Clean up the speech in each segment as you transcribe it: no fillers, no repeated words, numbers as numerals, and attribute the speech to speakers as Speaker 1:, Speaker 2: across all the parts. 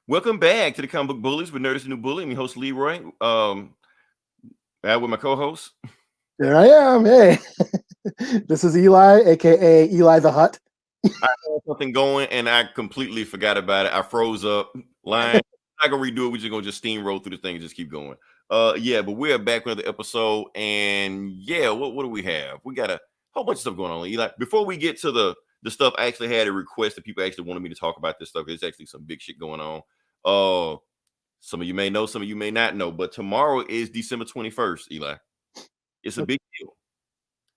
Speaker 1: Welcome back to the Comic Book Bullies with Nerdist New Bully. I'm your host Leroy. With my co-host.
Speaker 2: There I am. Hey, this is Eli, aka Eli the Hut.
Speaker 1: I had something going and I completely forgot about it. I froze up. Line. I'm not gonna redo it. We're just gonna steamroll through the thing and just keep going. But we're back with another episode, and what do we have? We got a whole bunch of stuff going on, Eli. Before we get to the stuff, I actually had a request that people actually wanted me to talk about this stuff. There's actually some big shit going on. Some of you may know, some of you may not know, but tomorrow is December 21st, Eli. It's a big deal.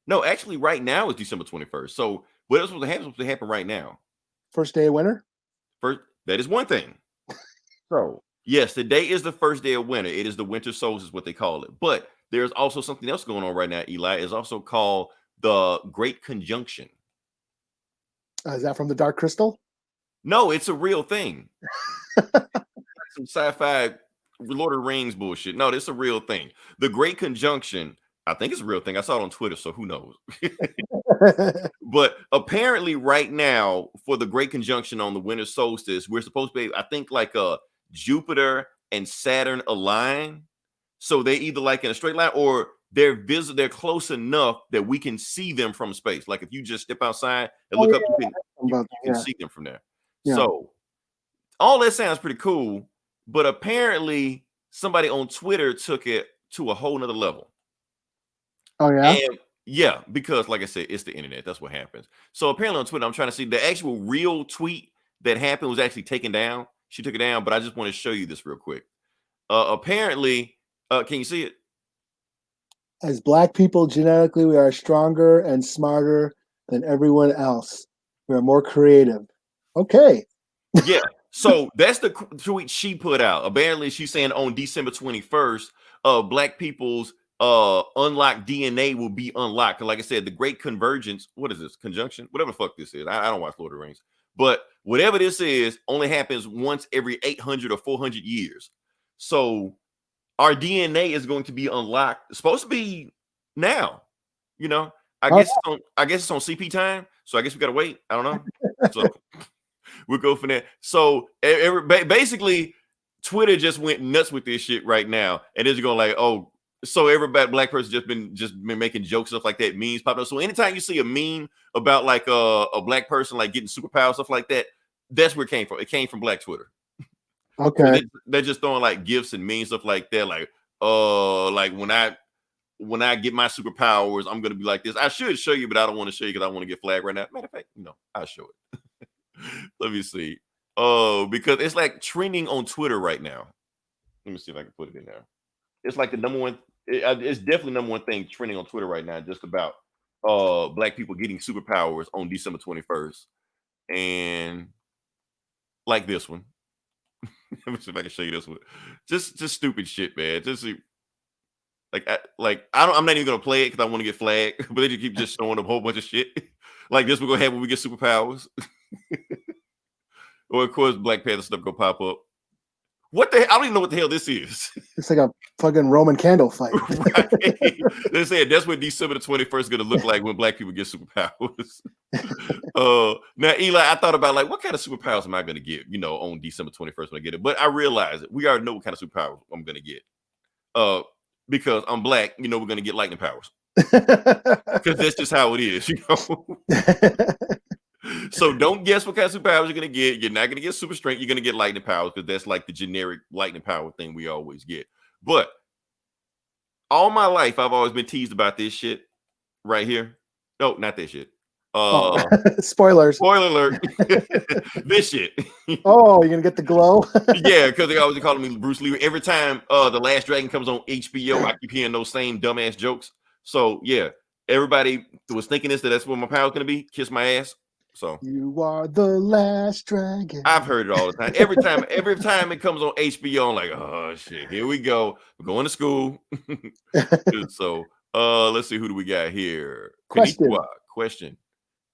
Speaker 1: No, actually, right now is December 21st. So what else was supposed to happen right now?
Speaker 2: First day of winter?
Speaker 1: That is one thing. So, yes, today is the first day of winter. It is the winter solstice, what they call it. But there's also something else going on right now, Eli. It's also called the Great Conjunction.
Speaker 2: Is that from the Dark Crystal?
Speaker 1: No, it's a real thing. Some sci-fi Lord of the Rings bullshit. No, it's a real thing. The Great Conjunction, I think it's a real thing. I saw it on Twitter, so who knows? But apparently right now, for the Great Conjunction on the winter solstice, we're supposed to be, I think, like Jupiter and Saturn align. So they either like in a straight line or they're close enough that we can see them from space. Like if you just step outside and look up, you can see them from there. Yeah. So all that sounds pretty cool. But apparently somebody on Twitter took it to a whole nother level.
Speaker 2: Oh, yeah?
Speaker 1: And because like I said, it's the internet. That's what happens. So apparently on Twitter, I'm trying to see the actual real tweet that happened was actually taken down. She took it down, but I just want to show you this real quick. Apparently, can you see it?
Speaker 2: As Black people, genetically, we are stronger and smarter than everyone else. We are more creative. Okay.
Speaker 1: Yeah. So that's the tweet she put out. Apparently, she's saying on December 21st, Black people's unlocked DNA will be unlocked. Like I said, the Great Convergence. What is this? Conjunction? Whatever the fuck this is. I don't watch Lord of the Rings. But whatever this is only happens once every 800 or 400 years. So our DNA is going to be unlocked. It's supposed to be now. You know, I guess it's on CP time. So I guess we got to wait. I don't know. So we'll go from there. So basically, Twitter just went nuts with this shit right now, and it's going like, oh, so everybody, Black person, just been making jokes, stuff like that, memes popping up. So anytime you see a meme about like a Black person like getting superpowers, stuff like that, that's where it came from. It came from Black Twitter.
Speaker 2: Okay,
Speaker 1: so they're just throwing like gifs and memes, stuff like that. Like when I get my superpowers, I'm gonna be like this. I should show you, but I don't want to show you because I want to get flagged right now. Matter of fact, I'll show it. Let me see. Because it's like trending on Twitter right now. Let me see if I can put it in there. It's like the number one. It's definitely number one thing trending on Twitter right now, just about Black people getting superpowers on December 21st, and like this one. Let me see if I can show you this one. Just stupid shit, man. Just I'm not even gonna play it because I want to get flagged, but they just keep just showing a whole bunch of shit. Like this, we're gonna have when we get superpowers. Or of course, Black Panther stuff gonna pop up. What the hell? I don't even know what the hell this is.
Speaker 2: It's like a fucking Roman candle fight.
Speaker 1: Right. They said that's what December the 21st is gonna look like when Black people get superpowers. Now, Eli, I thought about like what kind of superpowers am I gonna get, on December 21st when I get it. But I realized we already know what kind of superpowers I'm gonna get. Because I'm Black, we're gonna get lightning powers. Because that's just how it is, So don't guess what kind of superpowers you're gonna get. You're not gonna get super strength. You're gonna get lightning powers because that's like the generic lightning power thing we always get. But all my life, I've always been teased about this shit right here. No, not this shit.
Speaker 2: Spoilers.
Speaker 1: Spoiler alert. This shit.
Speaker 2: Oh, you're gonna get the glow?
Speaker 1: Yeah, because they always calling me Bruce Lee. Every time The Last Dragon comes on HBO, I keep hearing those same dumbass jokes. So yeah, everybody was thinking that's what my power's gonna be. Kiss my ass. So
Speaker 2: you are the last dragon.
Speaker 1: I've heard it all the time. Every time it comes on HBO, I'm like, oh shit, here we go. We're going to school. So let's see, who do we got here? Question.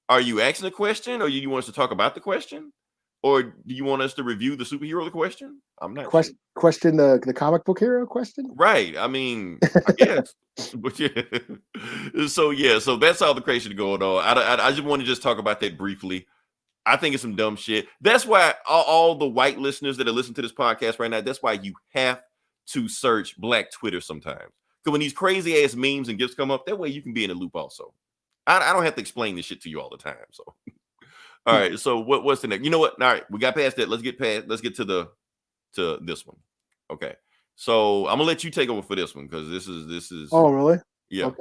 Speaker 1: Are you asking a question, or you want us to talk about the question, or do you want us to review the superhero the question? I'm not
Speaker 2: sure. Question the comic book hero question?
Speaker 1: Right. I mean, I guess. But yeah. So that's all the crazy going on. I just want to just talk about that briefly. I think it's some dumb shit. That's why all the white listeners that are listening to this podcast right now, that's why you have to search Black Twitter sometimes. Because when these crazy ass memes and gifs come up, that way you can be in a loop also. I don't have to explain this shit to you all the time. So all right. So what's the next? You know what? All right, we got past that. Let's get to this one. Okay. So I'm gonna let you take over for this one because this is
Speaker 2: Oh, really?
Speaker 1: Yeah.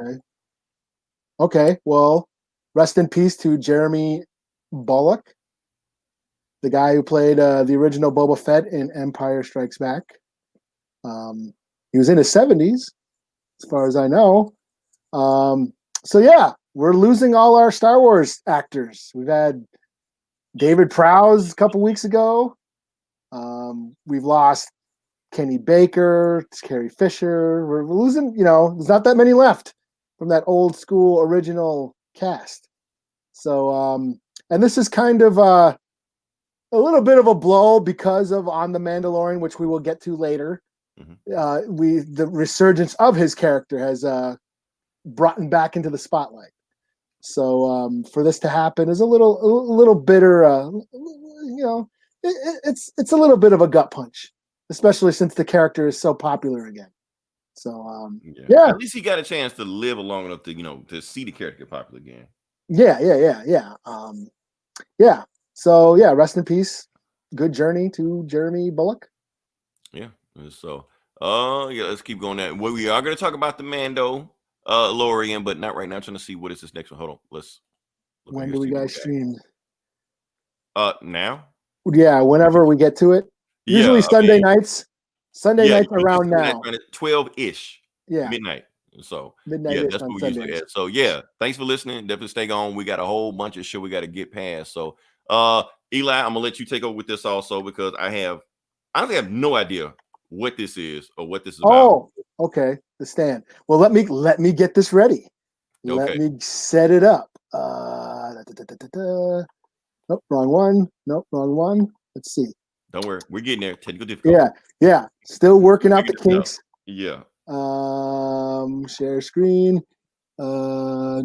Speaker 2: Okay. Well, rest in peace to Jeremy Bulloch, the guy who played the original Boba Fett in Empire Strikes Back. He was in his 70s, as far as I know. So yeah, we're losing all our Star Wars actors. We've had David Prowse a couple weeks ago. We've lost Kenny Baker, Carrie Fisher. We're losing, there's not that many left from that old school original cast. So, and this is kind of a little bit of a blow because of On the Mandalorian, which we will get to later.
Speaker 1: Mm-hmm.
Speaker 2: The resurgence of his character has brought him back into the spotlight. So for this to happen is a little bitter. It's a little bit of a gut punch, especially since the character is so popular again. So yeah.
Speaker 1: At least he got a chance to live long enough to to see the character popular again.
Speaker 2: Yeah. So yeah, rest in peace. Good journey to Jeremy Bulloch.
Speaker 1: Yeah. So let's keep going. That we are going to talk about the Mandalorian, but not right now. I'm trying to see what is this next one. Hold on. Let's.
Speaker 2: When do we guys stream?
Speaker 1: Now.
Speaker 2: Yeah, whenever we get to it. Usually Sunday nights. Sunday nights around now.
Speaker 1: 12-ish.
Speaker 2: Yeah.
Speaker 1: Midnight. So
Speaker 2: midnight.
Speaker 1: That's what we usually at. So yeah, thanks for listening. Definitely stay on. We got a whole bunch of shit we got to get past. So Eli, I'm gonna let you take over with this also because I honestly have no idea what this is or what this is about.
Speaker 2: Oh, okay. The Stand. Well, let me get this ready.
Speaker 1: Okay.
Speaker 2: Let me set it up. Nope, wrong one. Nope, wrong one. Let's see.
Speaker 1: Don't worry, we're getting there. Technical difficulty.
Speaker 2: Yeah. Still working out the kinks.
Speaker 1: Yeah.
Speaker 2: Share screen. No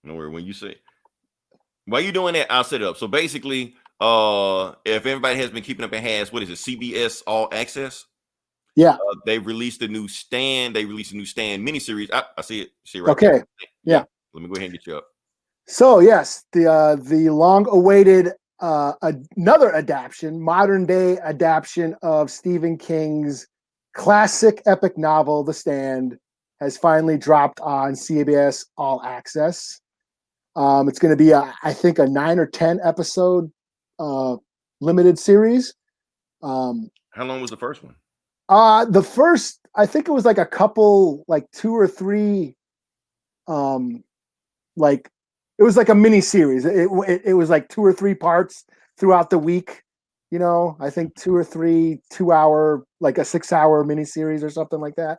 Speaker 1: worry. When you say, while you're doing that, I'll set it up. So basically, if everybody has been keeping up and has, what is it, CBS All Access?
Speaker 2: Yeah.
Speaker 1: They released a new Stand. They released a new Stand miniseries. I see it. See it right
Speaker 2: okay.
Speaker 1: there.
Speaker 2: Yeah.
Speaker 1: Let me go ahead and get you up.
Speaker 2: So yes, the long-awaited another adaptation, modern day adaptation of Stephen King's classic epic novel, The Stand, has finally dropped on CBS All Access. It's going to be, I think, a 9 or 10 episode limited series.
Speaker 1: How long was the first one?
Speaker 2: The first, I think it was like a couple, like 2 or 3, it was like a mini series. It was like 2 or 3 parts throughout the week. I think 2 or 3 2-hour, like a 6-hour mini series or something like that.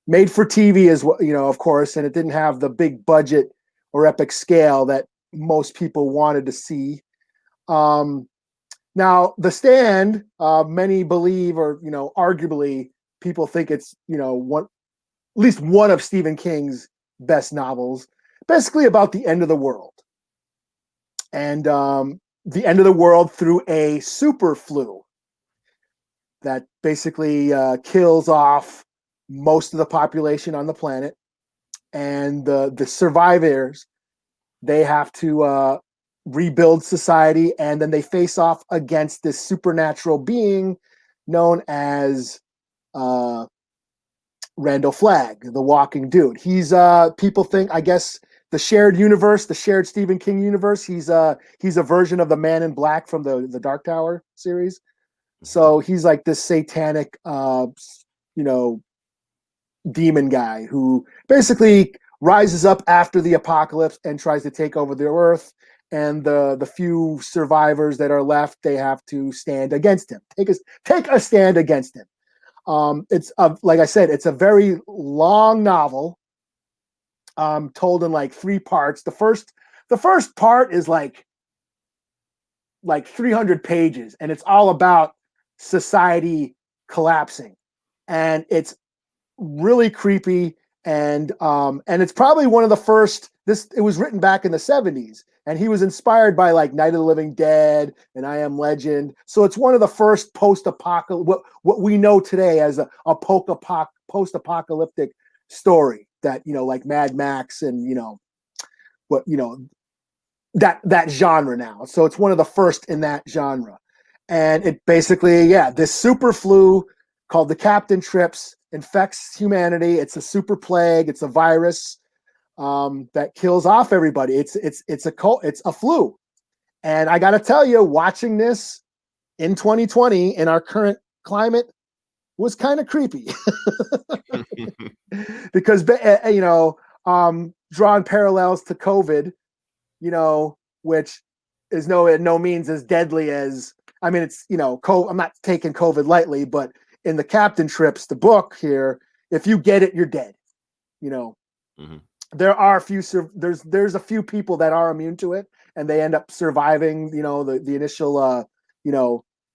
Speaker 2: Made for TV as well, of course, and it didn't have the big budget or epic scale that most people wanted to see. Now, The Stand, many believe, or arguably, people think it's at least one of Stephen King's best novels. Basically about the end of the world. And the end of the world through a super flu that basically kills off most of the population on the planet. And the survivors, they have to rebuild society, and then they face off against this supernatural being known as Randall Flagg, the walking dude. He's people think, I guess, the shared universe, the shared Stephen King universe. He's a version of the Man in Black from the Dark Tower series. So he's like this satanic, demon guy who basically rises up after the apocalypse and tries to take over the earth. And the few survivors that are left, they have to stand against him. Take a stand against him. It's like I said, it's a very long novel. Told in like 3 parts. The first part is like 300 pages, and it's all about society collapsing, and it's really creepy, and it's probably one of the first it was written back in the 70s, and he was inspired by like Night of the Living Dead and I Am Legend. So it's one of the first post-apocalyptic, what we know today as a post-apocalyptic story that, like Mad Max and, that genre now. So it's one of the first in that genre. And it basically, this super flu called the Captain Trips infects humanity. It's a super plague. It's a virus that kills off everybody. It's a flu. And I got to tell you, watching this in 2020 in our current climate was kind of creepy because, drawing parallels to COVID, which is no means as deadly as, I mean, it's, I'm not taking COVID lightly, but in the Captain Trips, the book here, if you get it, you're dead.
Speaker 1: Mm-hmm.
Speaker 2: There are there's a few people that are immune to it and they end up surviving, the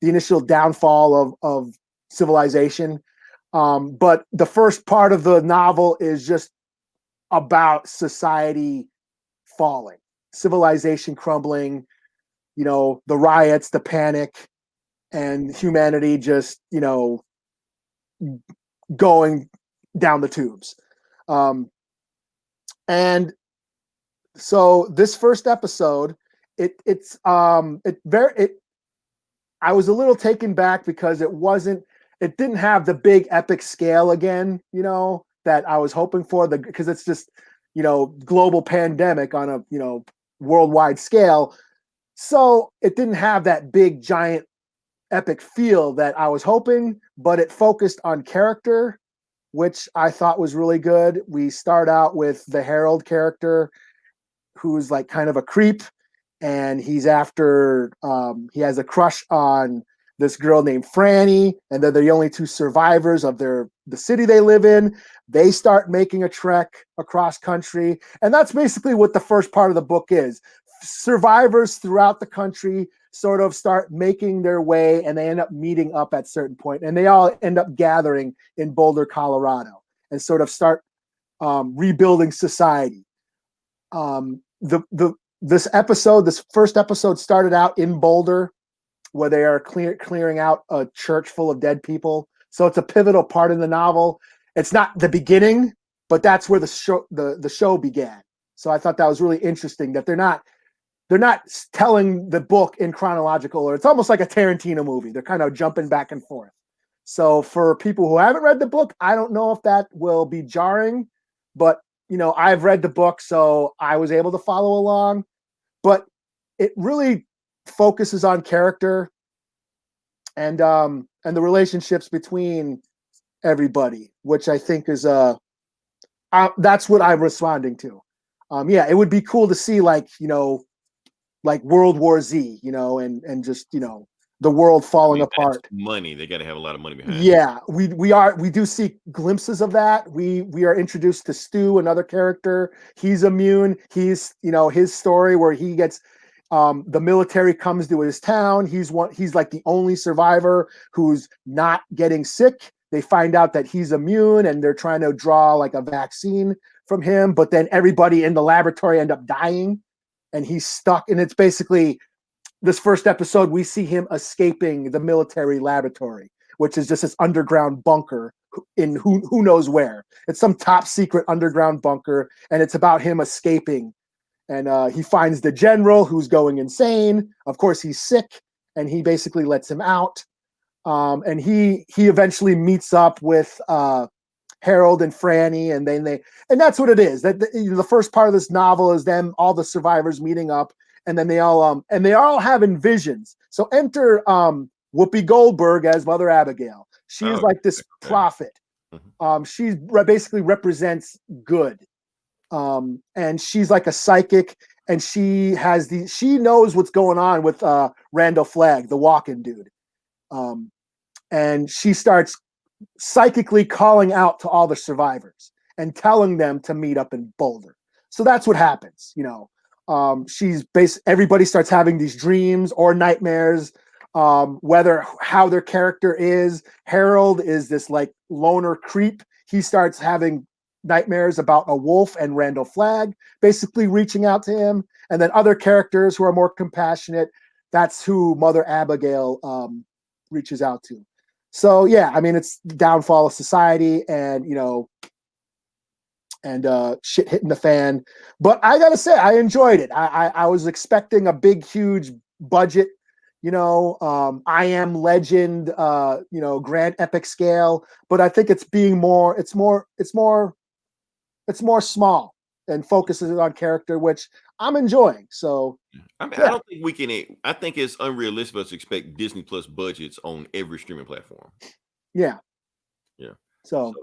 Speaker 2: initial downfall of civilization. But the first part of the novel is just about society falling, civilization crumbling, the riots, the panic, and humanity just, going down the tubes. And so this first episode, I was a little taken back because it didn't have the big epic scale again, that I was hoping for, because it's just, global pandemic on a, worldwide scale. So it didn't have that big giant epic feel that I was hoping, but it focused on character, which I thought was really good. We start out with the Harold character, who's like kind of a creep, and he's after, he has a crush on this girl named Franny, and they're the only two survivors of the city they live in. They start making a trek across country, and that's basically what the first part of the book is. Survivors throughout the country sort of start making their way, and they end up meeting up at certain point, and they all end up gathering in Boulder, Colorado, and sort of start rebuilding society. This first episode started out in Boulder, where they are clearing out a church full of dead people. So it's a pivotal part in the novel. It's not the beginning, but that's where the show began. So I thought that was really interesting that they're not telling the book in chronological order. It's almost like a Tarantino movie. They're kind of jumping back and forth. So for people who haven't read the book, I don't know if that will be jarring, but I've read the book, so I was able to follow along. But it really focuses on character and the relationships between everybody, which I think is that's what I'm responding to. It would be cool to see like World War Z, and just the world falling apart.
Speaker 1: Money, they got to have a lot of money behind.
Speaker 2: Yeah, we do see glimpses of that. We are introduced to Stu, another character. He's immune. He's his story where he gets the military comes to his town. He's like the only survivor who's not getting sick. They find out that he's immune, and they're trying to draw like a vaccine from him. But then everybody in the laboratory end up dying, and he's stuck. And it's basically this first episode, we see him escaping the military laboratory, which is just this underground bunker in who knows where. It's some top secret underground bunker, and it's about him escaping. And he finds the general who's going insane. Of course, he's sick, and he basically lets him out. And he eventually meets up with Harold and Franny, and that's what it is. That the first part of this novel is them, all the survivors meeting up, and then they all having visions. So enter Whoopi Goldberg as Mother Abigail. She is like this prophet. She basically represents good. And she's like a psychic, and she knows what's going on with Randall Flagg, the walking dude. And she starts psychically calling out to all the survivors and telling them to meet up in Boulder. So that's what happens, everybody starts having these dreams or nightmares, how their character is. Harold is this like loner creep. He starts having nightmares about a wolf and Randall Flagg basically reaching out to him, and then other characters who are more compassionate. That's who Mother Abigail reaches out to. So yeah, I mean, it's the downfall of society, and shit hitting the fan. But I gotta say, I enjoyed it. I was expecting a big, huge budget, I Am Legend, grand epic scale. But I think it's more small and focuses on character, which I'm enjoying. So
Speaker 1: I mean,
Speaker 2: yeah.
Speaker 1: I don't think we can. I think it's unrealistic for us to expect Disney Plus budgets on every streaming platform.
Speaker 2: Yeah.
Speaker 1: Yeah.
Speaker 2: So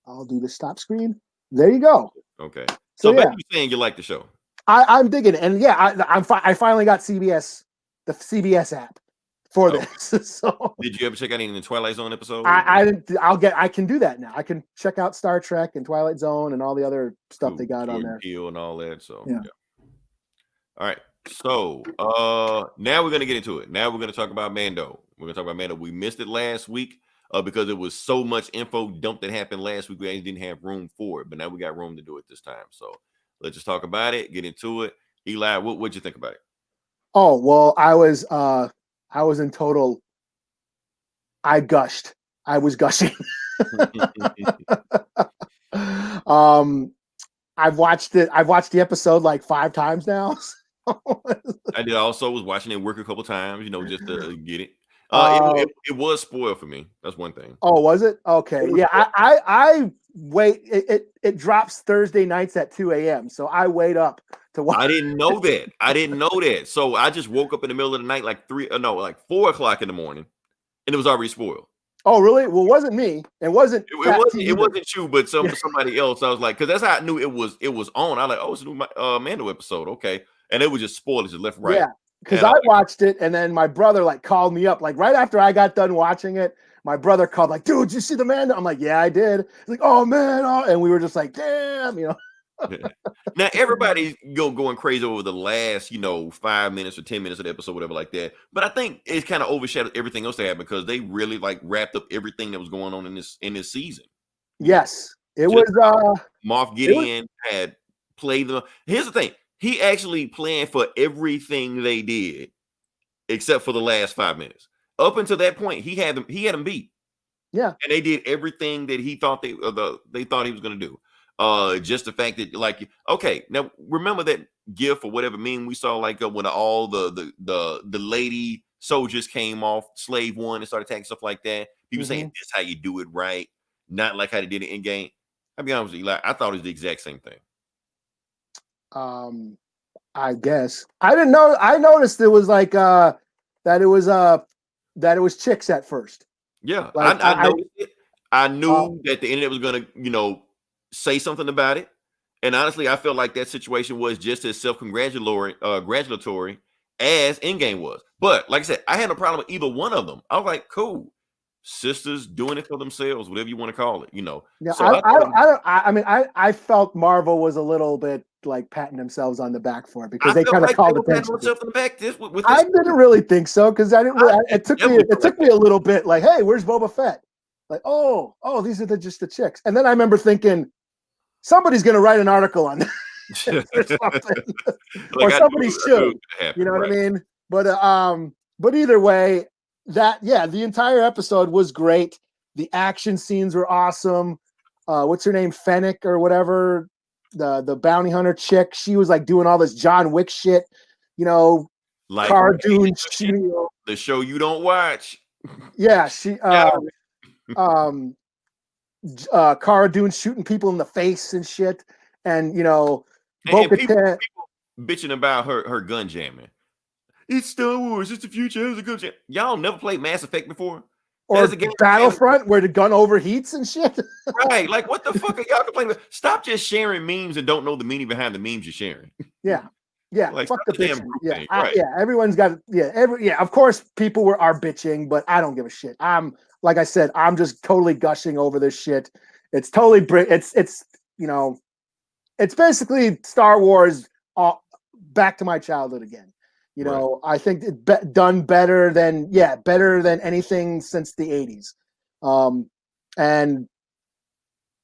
Speaker 2: I'll do the stop screen. There you go.
Speaker 1: Okay.
Speaker 2: So
Speaker 1: back
Speaker 2: yeah,
Speaker 1: to you saying you like the show.
Speaker 2: I'm digging it, and yeah, I finally got the CBS app for this. So
Speaker 1: did you ever check out any of the Twilight Zone episodes?
Speaker 2: I can do that now. I can check out Star Trek and Twilight Zone and all the other stuff they got on there.
Speaker 1: Peele and all that. So
Speaker 2: yeah.
Speaker 1: All right. So now we're gonna get into it. Now we're gonna talk about Mando. We're gonna talk about Mando. We missed it last week because it was so much info dump that happened last week. We actually didn't have room for it, but now we got room to do it this time. So let's just talk about it, get into it. Eli, what'd you think about it?
Speaker 2: Oh, well, I was in total. I gushed. I was gushing. I've watched the episode like 5 times now.
Speaker 1: I did also was watching it work a couple times, just to get it. It was spoiled for me. That's one thing.
Speaker 2: Oh, was it? Okay. Yeah, I wait. It drops Thursday nights at 2 a.m. So I wait up to watch.
Speaker 1: I didn't know that. So I just woke up in the middle of the night, like 4 o'clock in the morning, and it was already spoiled.
Speaker 2: Oh, really? Well, it wasn't me. It wasn't
Speaker 1: you, but somebody else. I was like, because that's how I knew it was on. I was like, oh, it's a new Mando episode. Okay. And it was just spoiled, just left, right.
Speaker 2: Yeah. Because I watched it, and then my brother called me up right after I got done watching it. My brother called dude, did you see the Mando? I'm like, yeah, I did. He's like, oh man, and we were just like, damn,
Speaker 1: Now everybody's going crazy over the last 5 minutes or 10 minutes of the episode, whatever like that. But I think it's kind of overshadowed everything else that happened because they really wrapped up everything that was going on in this season.
Speaker 2: Yes, it was.
Speaker 1: Moff Gideon had played them. Here's the thing. He actually planned for everything they did, except for the last 5 minutes. Up until that point, he had them beat.
Speaker 2: Yeah,
Speaker 1: and they did everything that he thought they thought he was going to do. Just the fact that okay, now remember that GIF or whatever meme we saw when all the lady soldiers came off slave one and started attacking stuff like that. People saying this is how you do it right, not like how they did it in game. I'll be honest with you, I thought it was the exact same thing.
Speaker 2: I guess I didn't know. I noticed it was that it was chicks at first.
Speaker 1: Yeah, I noticed it. I knew that the internet was gonna say something about it, and honestly, I felt like that situation was just as self-congratulatory as Endgame was. But like I said, I had no problem with either one of them. I was like, cool, sisters doing it for themselves, whatever you want to call it.
Speaker 2: Yeah,
Speaker 1: so
Speaker 2: I felt Marvel was a little bit patting themselves on the back for it because they kind of called attention. I didn't really think so because I didn't. It took me a little bit. Hey, where's Boba Fett? Oh, these are just the chicks. And then I remember thinking, somebody's going to write an article on that or something, or somebody should. You know what I mean? But either way, the entire episode was great. The action scenes were awesome. What's her name? Fennec or whatever. The bounty hunter chick, she was doing all this John Wick shit, cartoon shooting.
Speaker 1: The show you don't watch.
Speaker 2: Yeah, she Cara Dune shooting people in the face and shit, and people
Speaker 1: bitching about her gun jamming. It's Star Wars. It's the future. It's a gun jam. Y'all never played Mass Effect before?
Speaker 2: Or Battlefront where the gun overheats and shit.
Speaker 1: Right. What the fuck are y'all complaining about? Stop just sharing memes and don't know the meaning behind the memes you're sharing.
Speaker 2: Yeah. Yeah. Fuck the bitching. Yeah.
Speaker 1: Right.
Speaker 2: Everyone's got of course people are bitching, but I don't give a shit. Like I said, I'm just totally gushing over this shit. It's totally it's basically Star Wars back to my childhood again.
Speaker 1: Right.
Speaker 2: I think it done better than anything since the 80s. And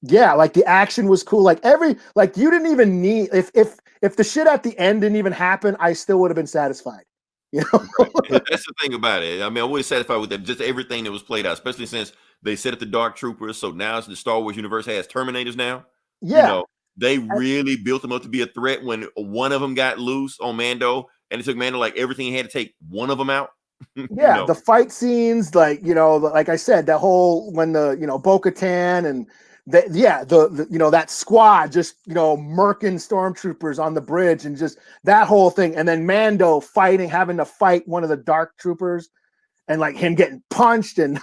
Speaker 2: Yeah, like the action was cool. Like you didn't even need if the shit at the end didn't even happen, I still would have been satisfied. You know?
Speaker 1: Right. That's the thing about it. I mean, I was satisfied with that. Just everything that was played out, especially since they set up the Dark Troopers. So now the Star Wars universe has Terminators now. You
Speaker 2: Yeah.
Speaker 1: know, they really built them up to be a threat when one of them got loose on Mando, and it took Mando like everything he had to take one of them out.
Speaker 2: Yeah, the fight scenes, like like I said, that whole when the Bo-Katan and the that squad just murking stormtroopers on the bridge and just that whole thing, and then Mando having to fight one of the dark troopers, and like him getting punched and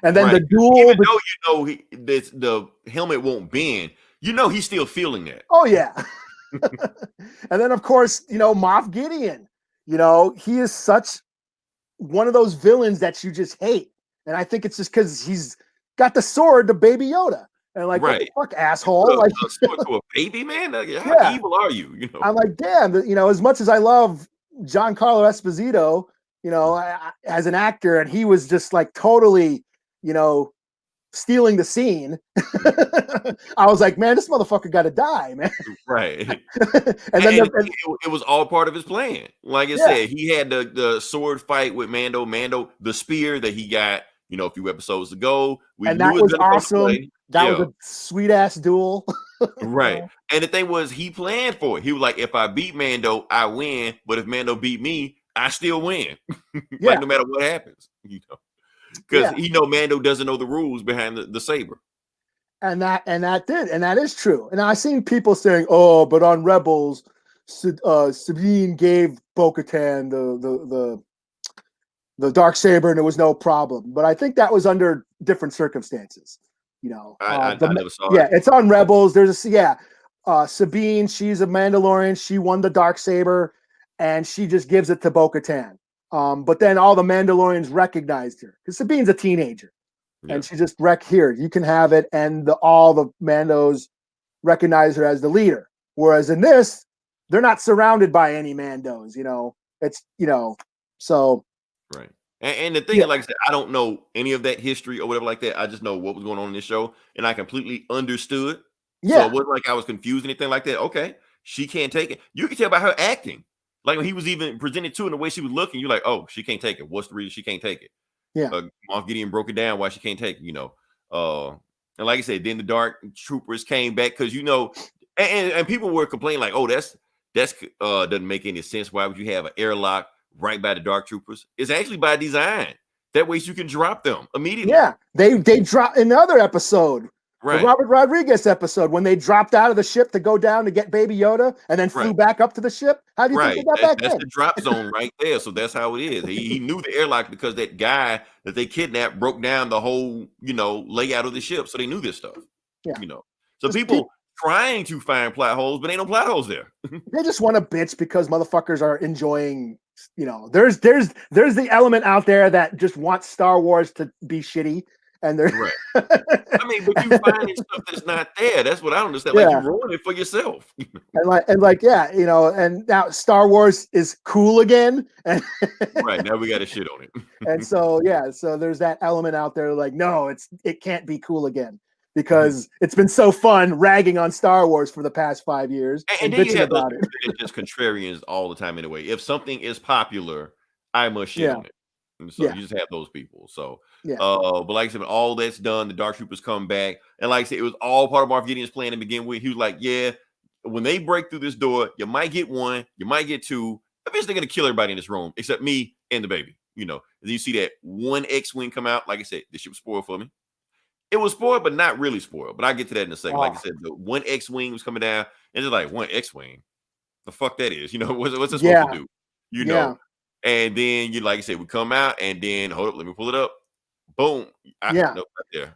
Speaker 2: then the duel.
Speaker 1: Even though the helmet won't bend, he's still feeling that.
Speaker 2: Oh yeah, and then of course Moff Gideon, he is such one of those villains that you just hate. And I think it's just because he's got the sword to Baby Yoda. And like, what the fuck, asshole? Like,
Speaker 1: sword to a baby, man? Like, how evil are you?
Speaker 2: I'm like, damn, as much as I love Giancarlo Esposito, as an actor, and he was just like totally, stealing the scene. I was like, man, this motherfucker got to die, man.
Speaker 1: Right. and then it was all part of his plan. Like I said, he had the sword fight with Mando, the spear that he got, a few episodes ago.
Speaker 2: And that was awesome. That was a sweet ass duel.
Speaker 1: Right. And the thing was, he planned for it. He was like, if I beat Mando, I win. But if Mando beat me, I still win. Like, no matter what happens, because Mando doesn't know the rules behind the saber.
Speaker 2: And that is true. And I've seen people saying, "Oh, but on Rebels, Sabine gave Bo-Katan the dark saber, and it was no problem." But I think that was under different circumstances.
Speaker 1: I never saw it.
Speaker 2: Yeah, it's on Rebels. There's Sabine. She's a Mandalorian. She won the dark saber, and she just gives it to Bo-Katan. But then all the Mandalorians recognized her because Sabine's a teenager. And she just here, you can have it, and all the Mandos recognize her as the leader. Whereas in this, they're not surrounded by any Mandos. It's so
Speaker 1: right. And the thing, like I said, I don't know any of that history or whatever like that. I just know what was going on in this show, and I completely understood.
Speaker 2: Yeah,
Speaker 1: so it wasn't like I was confused or anything like that. Okay, she can't take it. You can tell by her acting. Like when he was even presented to and the way she was looking, you're like, oh, she can't take it. What's the reason she can't take it?
Speaker 2: Yeah.
Speaker 1: Moff Gideon broke it down why she can't take it, and like I said, then the dark troopers came back because and people were complaining like, oh, that's doesn't make any sense. Why would you have an airlock right by the dark troopers? It's actually by design. That way you can drop them immediately.
Speaker 2: Yeah, they dropped in the other episode, the Robert Rodriguez episode, when they dropped out of the ship to go down to get Baby Yoda and then flew back up to the ship. How do you think they got back
Speaker 1: That's
Speaker 2: in?
Speaker 1: the drop zone right there. So that's how it is. He knew the airlock because that guy that they kidnapped broke down the whole, layout of the ship. So they knew this stuff.
Speaker 2: Yeah.
Speaker 1: So people trying to find plot holes, but ain't no plot holes there.
Speaker 2: They just want to bitch because motherfuckers are enjoying, there's the element out there that just wants Star Wars to be shitty. And they're
Speaker 1: I mean, but you finding stuff that's not there. That's what I don't understand. Like, you ruin it for yourself.
Speaker 2: and now Star Wars is cool again. And
Speaker 1: right now we got to shit on it.
Speaker 2: And so there's that element out there like, no, it can't be cool again because it's been so fun ragging on Star Wars for the past 5 years and
Speaker 1: then you have
Speaker 2: about it.
Speaker 1: Just contrarians all the time anyway. If something is popular, I must shit on it. And so you just have those people. So, but like I said, when all that's done, the Dark Troopers come back. And like I said, it was all part of Moff Gideon's plan to begin with. He was like, when they break through this door, you might get one, you might get two. Eventually, they're going to kill everybody in this room except me and the baby. And then you see that one X-Wing come out. Like I said, this shit was spoiled for me. It was spoiled, but not really spoiled. But I'll get to that in a second. Like I said, the one X-Wing was coming down. And it's like, one X-Wing? The fuck that is? What's it supposed to do? And then like I said, we come out and then hold up, let me pull it up. Boom. Right there.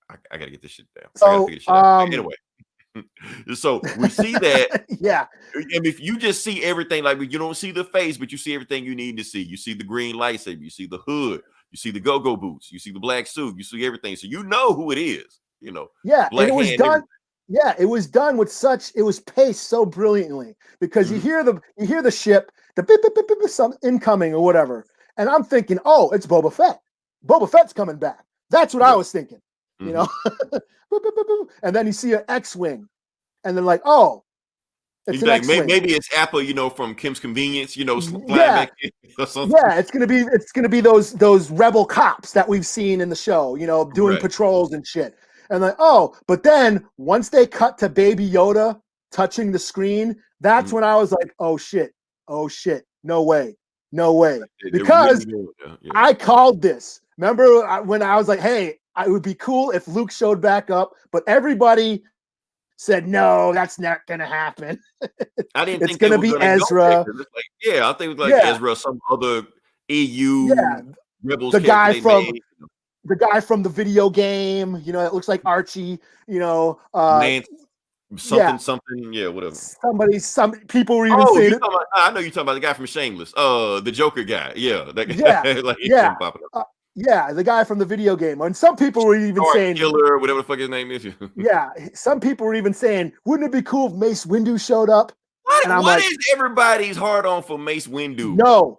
Speaker 1: I gotta get this shit down.
Speaker 2: So
Speaker 1: anyway. So we see that. And if you just see everything, like you don't see the face, but you see everything you need to see. You see the green lightsaber, you see the hood, you see the go-go boots, you see the black suit, you see everything. So you know who it is,
Speaker 2: and it was done. Yeah, it was done with it was paced so brilliantly because you hear the ship, the beep, beep, beep, beep, some incoming or whatever. And I'm thinking, oh, it's Boba Fett. Boba Fett's coming back. That's what I was thinking. you know, and then you see an X-wing, and then like, oh, it's an
Speaker 1: like
Speaker 2: X-wing.
Speaker 1: maybe it's Apple, from Kim's Convenience, flying
Speaker 2: Yeah.
Speaker 1: back in or something.
Speaker 2: Yeah, it's gonna be those rebel cops that we've seen in the show, doing
Speaker 1: Right.
Speaker 2: patrols and shit. And like, oh, but then once they cut to Baby Yoda touching the screen, that's when I was like, oh shit, no way. Because I called this. Remember when I was like, hey, it would be cool if Luke showed back up, but everybody said, no, that's not gonna happen.
Speaker 1: I didn't
Speaker 2: it's
Speaker 1: think
Speaker 2: gonna be Ezra.
Speaker 1: I think it was like Ezra, some other EU rebels.
Speaker 2: The guy from the video game, it looks like Archie,
Speaker 1: Lance, something, whatever.
Speaker 2: Some people were even saying it.
Speaker 1: I know you're talking about the guy from Shameless, the Joker guy.
Speaker 2: The guy from the video game. And some people were even saying
Speaker 1: Killer, whatever the fuck his name is.
Speaker 2: Some people were even saying, wouldn't it be cool if Mace Windu showed up?
Speaker 1: What is everybody's hard on for Mace Windu?
Speaker 2: No.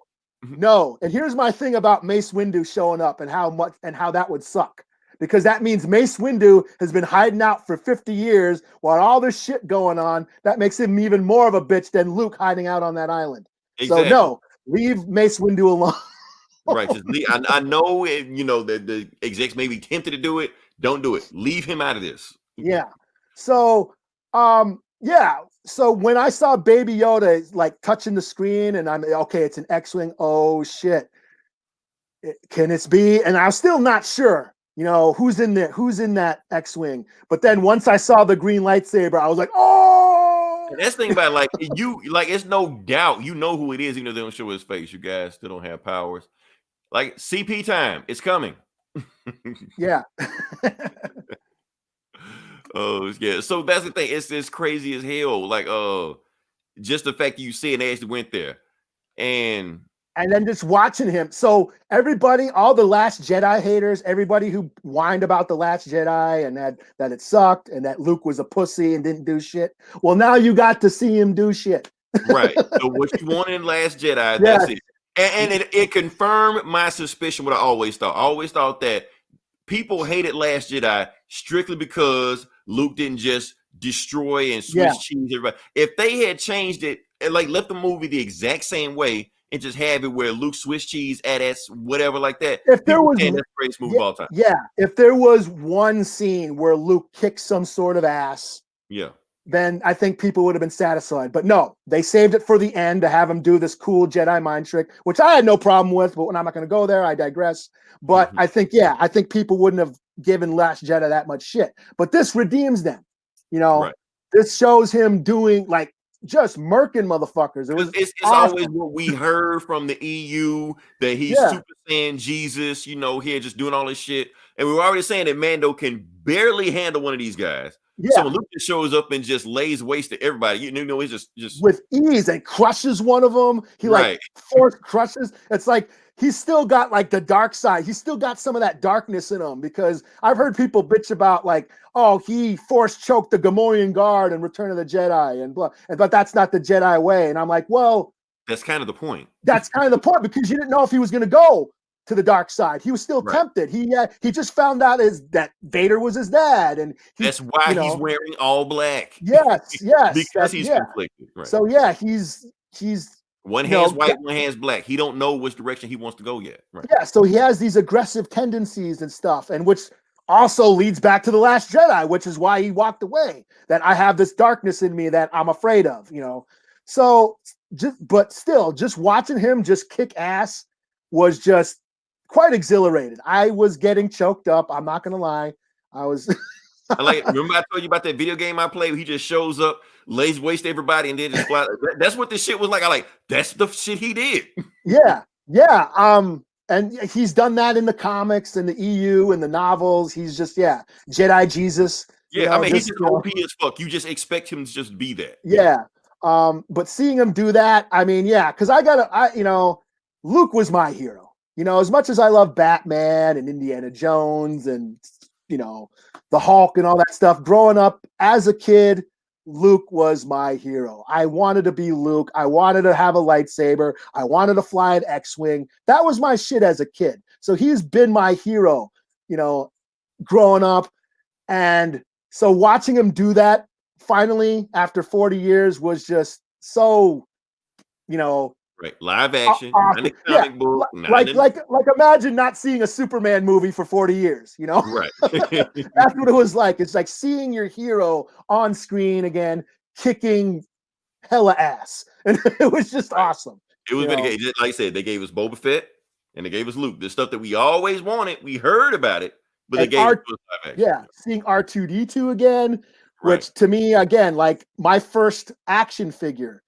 Speaker 2: And here's my thing about Mace Windu showing up and how that would suck. Because that means Mace Windu has been hiding out for 50 years while all this shit going on. That makes him even more of a bitch than Luke hiding out on that island. Exactly. So no, leave Mace Windu alone.
Speaker 1: Right. Just leave. I know, the execs may be tempted to do it. Don't do it. Leave him out of this.
Speaker 2: Yeah. So, So when I saw Baby Yoda like touching the screen, and I'm okay, it's an X-wing. Oh shit! Can it be? And I'm still not sure. Who's in there? Who's in that X-wing? But then once I saw the green lightsaber, I was like, oh!
Speaker 1: And that's the thing about it's no doubt who it is, even though they don't show his face. You guys still don't have powers. Like CP time, it's coming.
Speaker 2: Yeah.
Speaker 1: Oh yeah. So that's the thing. It's crazy as hell. Like just the fact that you see it and they actually went there, and
Speaker 2: then just watching him. So everybody, all the Last Jedi haters, everybody who whined about the Last Jedi and that it sucked and that Luke was a pussy and didn't do shit. Well, now you got to see him do shit.
Speaker 1: Right. So what you wanted in Last Jedi, that's it. And it confirmed my suspicion. What I always thought. I always thought that people hated Last Jedi strictly because Luke didn't just destroy and Swiss cheese everybody. If they had changed it and left the movie the exact same way and just have it where Luke Swiss cheese at whatever like that.
Speaker 2: If there was
Speaker 1: that's the greatest movie of all time.
Speaker 2: Yeah. If there was one scene where Luke kicked some sort of ass, then I think people would have been satisfied. But no, they saved it for the end to have him do this cool Jedi mind trick, which I had no problem with, but I'm not going to go there. I digress. But I think people wouldn't have given Last Jedi that much shit. But this redeems them. This shows him doing just murking motherfuckers.
Speaker 1: It's awesome. Always what we heard from the EU that he's Super Saiyan Jesus, here just doing all this shit. And we were already saying that Mando can barely handle one of these guys. Yeah. So when Luke just shows up and just lays waste to everybody, he's just
Speaker 2: with ease and crushes one of them. He force crushes. It's like he's still got the dark side. He's still got some of that darkness in him, because I've heard people bitch about he force choked the Gamorrean guard in Return of the Jedi and blah. But that's not the Jedi way. And I'm like, well,
Speaker 1: that's kind of the point.
Speaker 2: That's kind of the point, because you didn't know if he was going to go to the dark side. He was still tempted. He just found out that Vader was his dad, and
Speaker 1: that's why he's wearing all black.
Speaker 2: Yes,
Speaker 1: because he's conflicted. Right.
Speaker 2: So he's
Speaker 1: one hand's white, one hand's black. He don't know which direction he wants to go yet. Right.
Speaker 2: Yeah, so he has these aggressive tendencies and stuff, and which also leads back to the Last Jedi, which is why he walked away. That I have this darkness in me that I'm afraid of. So just watching him just kick ass was just quite exhilarated. I was getting choked up. I'm not gonna lie. I was.
Speaker 1: Remember I told you about that video game I played? Where he just shows up, lays waste everybody, and then just fly. That's what this shit was like. That's the shit he did.
Speaker 2: Yeah. And he's done that in the comics and the EU and the novels. He's just Jedi Jesus.
Speaker 1: Yeah, he's just OP as fuck. You just expect him to just be that.
Speaker 2: Yeah. But seeing him do that, because Luke was my hero. As much as I love Batman and Indiana Jones and, the Hulk and all that stuff, growing up as a kid, Luke was my hero. I wanted to be Luke. I wanted to have a lightsaber. I wanted to fly an X-wing. That was my shit as a kid. So he's been my hero, growing up. And so watching him do that finally after 40 years was just so,
Speaker 1: Right. Live action, not in the
Speaker 2: yeah,
Speaker 1: comic book,
Speaker 2: like imagine not seeing a Superman movie for 40 years,
Speaker 1: right.
Speaker 2: That's what it was like. It's like seeing your hero on screen again, kicking hella ass. And it was just awesome.
Speaker 1: It was very good. Like I said, they gave us Boba Fett and they gave us Luke. The stuff that we always wanted. We heard about it, but they gave us live action.
Speaker 2: Yeah, seeing R2D2 again, which to me, again, like my first action figure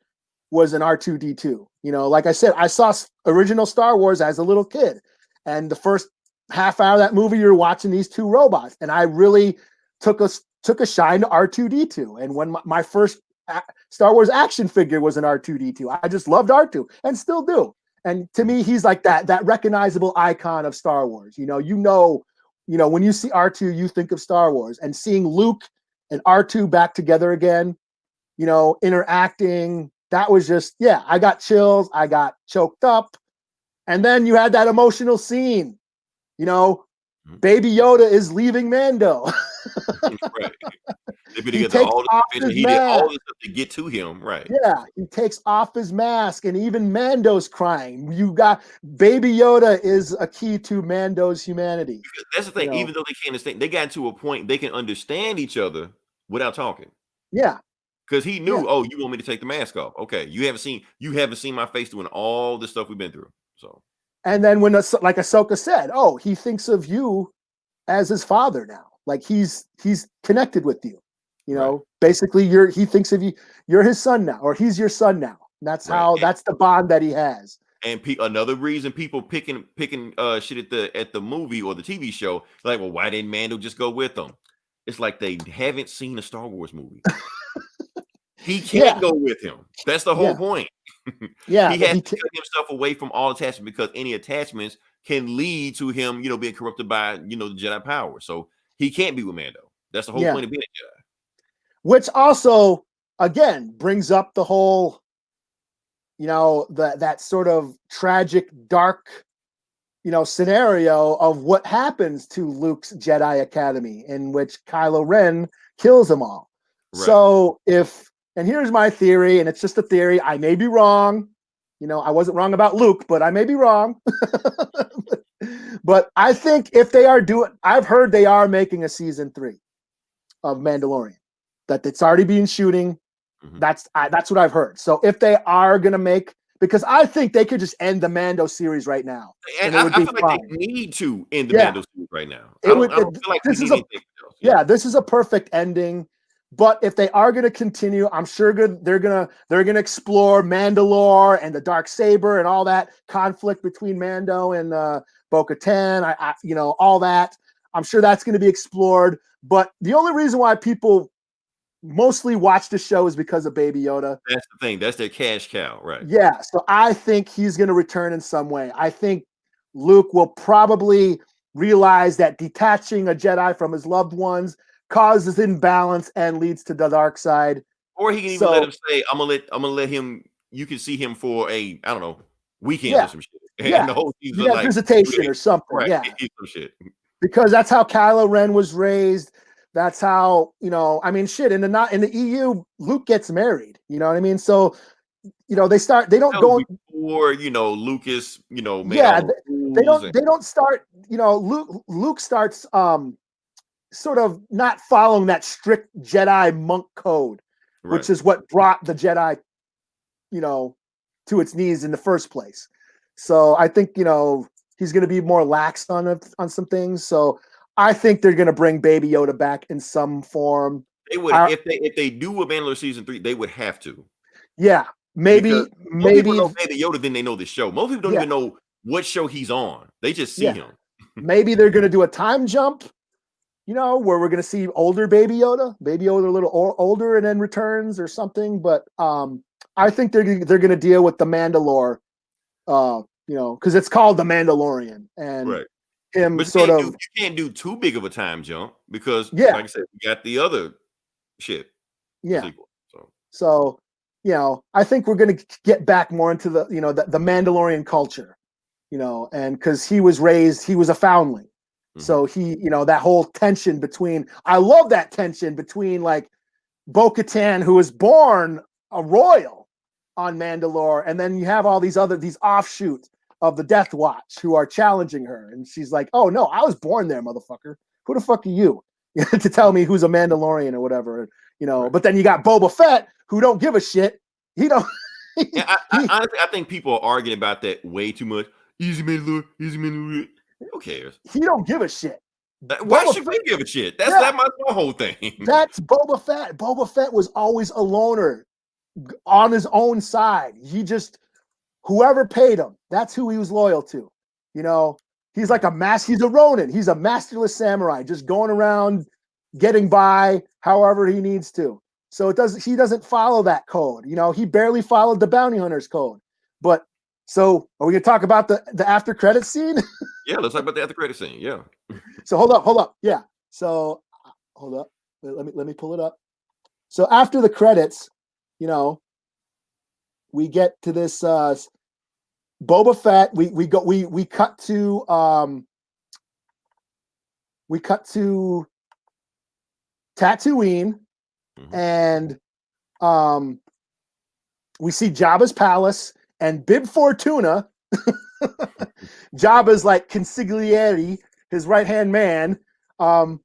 Speaker 2: was an R2D2. Like I said, I saw original Star Wars as a little kid, and the first half hour of that movie, you're watching these two robots, and I really took a shine to R2D2. And when my first Star Wars action figure was an R2D2, I just loved R2 and still do. And to me, he's like that recognizable icon of Star Wars. When you see R2, you think of Star Wars, and seeing Luke and R2 back together again, interacting. That was just, I got chills. I got choked up. And then you had that emotional scene, Baby Yoda is leaving Mando.
Speaker 1: Right. He did all this stuff to get to him. Right.
Speaker 2: Yeah. He takes off his mask, and even Mando's crying. You got Baby Yoda is a key to Mando's humanity.
Speaker 1: That's the thing. Even though they can't understand, they got to a point they can understand each other without talking.
Speaker 2: Yeah.
Speaker 1: Because he knew, you want me to take the mask off. Okay. You haven't seen my face doing all the stuff we've been through. So,
Speaker 2: and then when like Ahsoka said, he thinks of you as his father now. Like he's connected with you. Basically he thinks of you, you're his son now, or he's your son now. And that's that's the bond that he has.
Speaker 1: And another reason people picking shit at the movie or the TV show, like, well, why didn't Mando just go with them? It's like they haven't seen a Star Wars movie. He can't go with him. That's the whole point. He has to cut himself away from all attachments, because any attachments can lead to him, being corrupted by, the Jedi power. So he can't be with Mando. That's the whole point of being a Jedi.
Speaker 2: Which also, again, brings up the whole, that sort of tragic, dark, scenario of what happens to Luke's Jedi Academy, in which Kylo Ren kills them all. Right. So and here's my theory, and it's just a theory. I may be wrong. I wasn't wrong about Luke, but I may be wrong. But I think if they are I've heard they are making a season 3 of Mandalorian, that it's already been shooting. Mm-hmm. That's what I've heard. So if they are going to make, because I think they could just end the Mando series right now.
Speaker 1: And I feel like they need to end the Mando series right now. I don't feel like this is
Speaker 2: this is a perfect ending. But if they are going to continue, I'm sure they're gonna explore Mandalore and the Darksaber and all that conflict between Mando and Bo-Katan. All that. I'm sure that's going to be explored. But the only reason why people mostly watch the show is because of Baby Yoda.
Speaker 1: That's the thing. That's their cash cow, right?
Speaker 2: Yeah. So I think he's going to return in some way. I think Luke will probably realize that detaching a Jedi from his loved ones causes imbalance and leads to the dark side.
Speaker 1: Or he can even let him say, I'm gonna let him, you can see him for a, I don't know, weekend or some shit. And the whole season, like
Speaker 2: visitation or something.
Speaker 1: Right,
Speaker 2: yeah.
Speaker 1: Some shit.
Speaker 2: Because that's how Kylo Ren was raised. That's how, in the EU, Luke gets married. You know what I mean? So, they don't go
Speaker 1: before, Lucas, they
Speaker 2: don't start, Luke starts sort of not following that strict Jedi monk code, which is what brought the Jedi, to its knees in the first place. So I think, he's going to be more lax on some things. So I think they're going to bring Baby Yoda back in some form.
Speaker 1: They would, if they do a Mandalorian season 3, they would have to.
Speaker 2: Yeah, maybe
Speaker 1: know Baby Yoda, then they know the show. Most people don't even know what show he's on. They just see him.
Speaker 2: Maybe they're going to do a time jump. Where we're going to see older Baby Yoda a little older and then returns or something. But I think they're going to deal with the Mandalore, because it's called the Mandalorian, and him
Speaker 1: but you can't do too big of a time jump because, like I said, we got the other shit.
Speaker 2: Yeah.
Speaker 1: Sequel,
Speaker 2: so I think we're going to get back more into the the Mandalorian culture, and because he was a foundling. So he, that whole tension between, I love that tension between like Bo-Katan, who was born a royal on Mandalore, and then you have all these offshoots of the Death Watch who are challenging her, and she's like, "Oh no, I was born there, motherfucker. Who the fuck are you to tell me who's a Mandalorian or whatever?"
Speaker 1: Right.
Speaker 2: But then you got Boba Fett, who don't give a shit. He don't.
Speaker 1: Honestly, I think people are arguing about that way too much. Easy Mandalorian. Who cares?
Speaker 2: He don't give a shit.
Speaker 1: Why should we give a shit? That's my whole thing.
Speaker 2: That's Boba Fett. Boba Fett was always a loner on his own side. He just, whoever paid him, that's who he was loyal to. He's like he's a Ronin. He's a masterless samurai, just going around getting by however he needs to. So he doesn't follow that code. He barely followed the bounty hunter's code. But so are we gonna talk about the after credit scene?
Speaker 1: Yeah, let's talk about the after credit scene. Yeah.
Speaker 2: So hold up. Yeah. So hold up. Let me pull it up. So after the credits, we get to this Boba Fett. We cut to Tatooine, and we see Jabba's palace and Bib Fortuna. Jabba's like consigliere, his right-hand man,
Speaker 1: he's gotten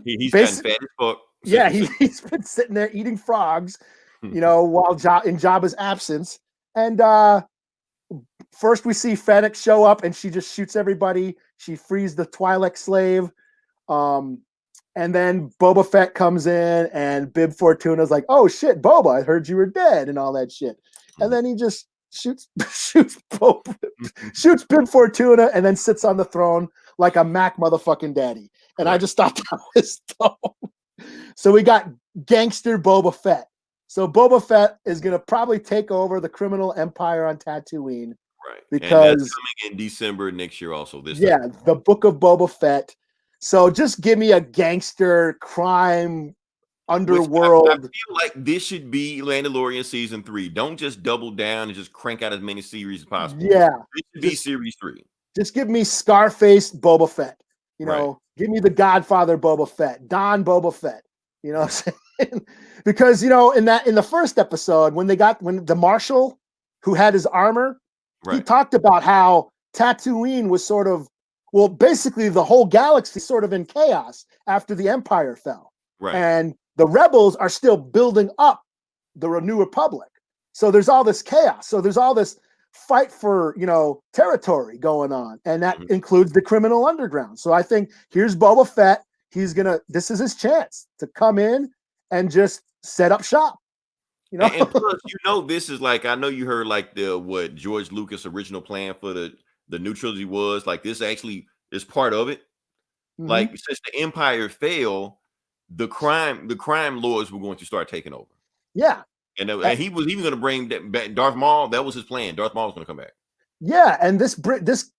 Speaker 1: fat as fuck.
Speaker 2: Yeah, he's been sitting there eating frogs, while in Jabba's absence. And first we see Fennec show up, and she just shoots everybody. She frees the Twi'lek slave. And then Boba Fett comes in, and Bib Fortuna's like, "Oh shit, Boba, I heard you were dead," and all that shit. And then he just shoots Bib Fortuna, and then sits on the throne like a Mac motherfucking daddy. And I just thought that was dope. So we got gangster Boba Fett. So Boba Fett is going to probably take over the criminal empire on Tatooine.
Speaker 1: Right.
Speaker 2: Because
Speaker 1: and that's coming in December next year also.
Speaker 2: The Book of Boba Fett. So just give me a gangster crime underworld.
Speaker 1: I feel like this should be Mandalorian season 3. Don't just double down and just crank out as many series as possible.
Speaker 2: Yeah.
Speaker 1: This should be series 3.
Speaker 2: Just give me Scarface Boba Fett. Give me the Godfather Boba Fett, Don Boba Fett. You know what I'm saying? Because in the first episode, when the Marshal who had his armor, he talked about how Tatooine was sort of, well, basically the whole galaxy sort of in chaos after the Empire fell.
Speaker 1: Right.
Speaker 2: And the rebels are still building up the New Republic. So there's all this chaos. So there's all this fight for, territory going on. And that includes the criminal underground. So I think here's Boba Fett. This is his chance to come in and just set up shop.
Speaker 1: And plus, this is like, I know you heard like what George Lucas' original plan for the new trilogy was. Like, this actually is part of it. Like, since the Empire fell, the crime lords were going to start taking over.
Speaker 2: Yeah.
Speaker 1: And he was even going to bring back Darth Maul. That was his plan. Darth Maul was going to come back.
Speaker 2: Yeah, and this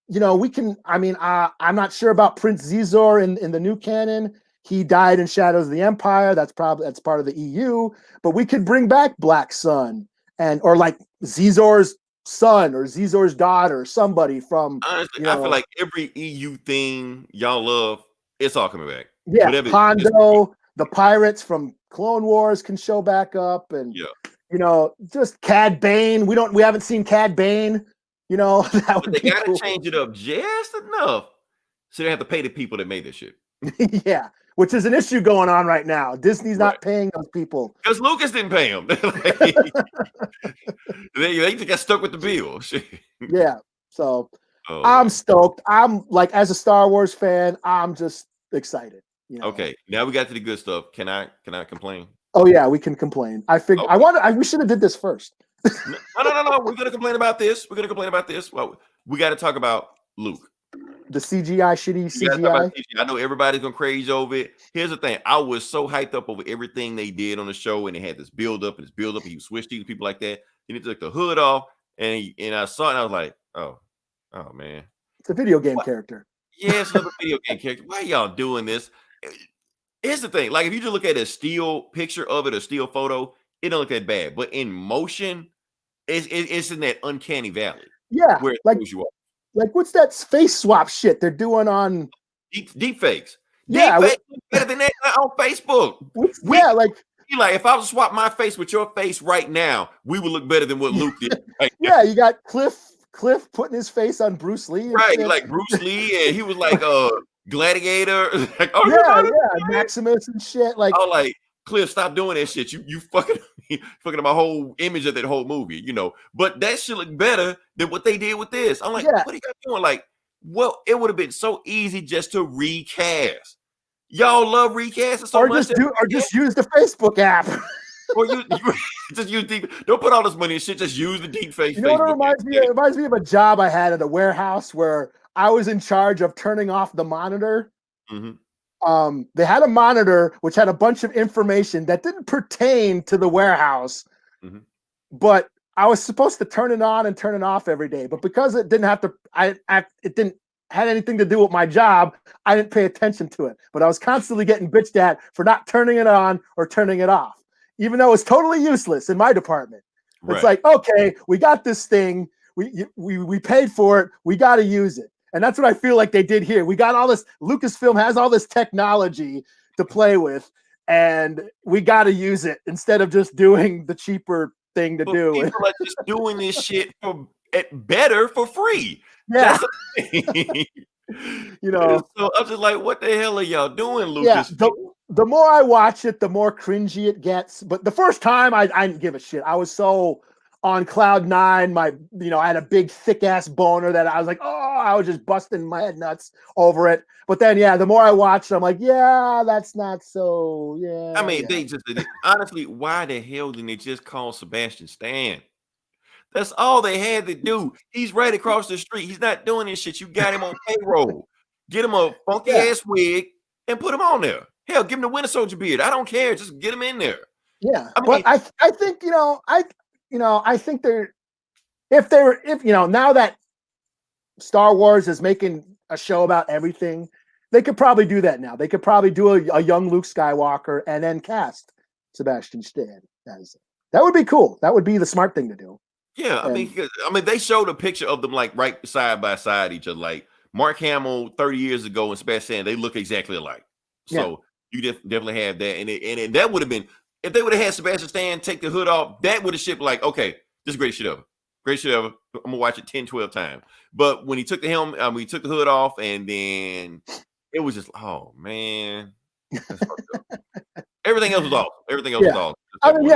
Speaker 2: we can. I mean, I'm not sure about Prince Xizor in the new canon. He died in Shadows of the Empire. That's part of the EU. But we could bring back Black Sun or like Xizor's son or Xizor's daughter, or somebody from.
Speaker 1: Honestly, I feel like every EU thing y'all love, it's all coming back.
Speaker 2: Yeah, Hondo, the pirates from Clone Wars can show back up, and just Cad Bane. We haven't seen Cad Bane. That would
Speaker 1: they gotta change it up just enough so they have to pay the people that made this shit.
Speaker 2: Yeah, which is an issue going on right now. Disney's not paying those people
Speaker 1: because Lucas didn't pay them. They got stuck with the bill.
Speaker 2: Yeah, so I'm stoked. I'm like, as a Star Wars fan, I'm just excited.
Speaker 1: Okay, now we got to the good stuff. Can I complain?
Speaker 2: Oh yeah, we can complain. I figured we should have did this first.
Speaker 1: No. We're gonna complain about this. Well, we got to talk about Luke.
Speaker 2: The shitty CGI.
Speaker 1: I know everybody's gonna craze over it. Here's the thing: I was so hyped up over everything they did on the show, and they had this build up, and he switched to people like that. Then he took the hood off, and I saw it, and I was like, oh man,
Speaker 2: it's a video game character.
Speaker 1: Yeah, it's another video game character. Why y'all doing this? Here's the thing: like, if you just look at a still picture of it, a still photo, it don't look that bad. But in motion, it's in that uncanny valley.
Speaker 2: Yeah,
Speaker 1: where it throws you off.
Speaker 2: Like, what's that face swap shit they're doing on
Speaker 1: Deep fakes.
Speaker 2: Yeah,
Speaker 1: Deep fakes better than that on Facebook. Like if I was to swap my face with your face right now, we would look better than what Luke did. Right
Speaker 2: yeah, you got Cliff putting his face on Bruce Lee and
Speaker 1: right,
Speaker 2: shit.
Speaker 1: like Bruce Lee, and he was like Gladiator. Like,
Speaker 2: yeah, Maximus and shit. Like,
Speaker 1: oh, like Cliff, stop doing that shit. You fucking fucking my whole image of that whole movie, you know. But that should look better than what they did with this. I'm like, what are you guys doing? Like, well, it would have been so easy just to recast. Y'all love recasting so much.
Speaker 2: Or just use the Facebook app.
Speaker 1: Or you just use don't put all this money in shit. Just use the deep face.
Speaker 2: You know what it reminds me? It reminds me of a job I had at a warehouse where I was in charge of turning off the monitor.
Speaker 1: Mm-hmm.
Speaker 2: They had a monitor which had a bunch of information that didn't pertain to the warehouse, but I was supposed to turn it on and turn it off every day. But because it didn't have to, it didn't had anything to do with my job, I didn't pay attention to it. But I was constantly getting bitched at for not turning it on or turning it off, even though it's totally useless in my department. Right. It's like, okay, we got this thing. We paid for it. We got to use it. And that's what I feel like they did here. We got all this. Lucasfilm has all this technology to play with, and we got to use it instead of just doing the cheaper thing to do.
Speaker 1: People are just doing this shit better for free.
Speaker 2: Yeah.
Speaker 1: You know, so I'm just like, what the hell are y'all doing, Lucas?
Speaker 2: Yeah, the more I watch it, the more cringy it gets. But the first time, I didn't give a shit. I was so on cloud nine. I had a big thick ass boner that I was like, oh, I was just busting my head nuts over it. But then, the more I watched, I'm like, yeah, that's not so. Yeah.
Speaker 1: I mean, they just honestly, why the hell didn't they just call Sebastian Stan? That's all they had to do. He's right across the street. He's not doing this shit. You got him on payroll. Get him a funky ass wig and put him on there. Hell, give him the Winter Soldier beard. I don't care. Just get him in there.
Speaker 2: Yeah, but I think I think if now that Star Wars is making a show about everything, they could probably do that now. They could probably do a young Luke Skywalker and then cast Sebastian Stan as it. That would be cool. That would be the smart thing to do.
Speaker 1: Yeah, I mean, they showed a picture of them like right side by side each other, like Mark Hamill 30 years ago and Sebastian Stan. They look exactly alike. So you definitely have that, and that would have been if they would have had Sebastian Stan take the hood off. That would have shipped like, okay, this is great shit ever. Great shit ever. I'm gonna watch it 10, 12 times. But when he took the helmet, he took the hood off, and then it was just, oh man. Everything else was awesome. Everything else was awesome.
Speaker 2: I mean,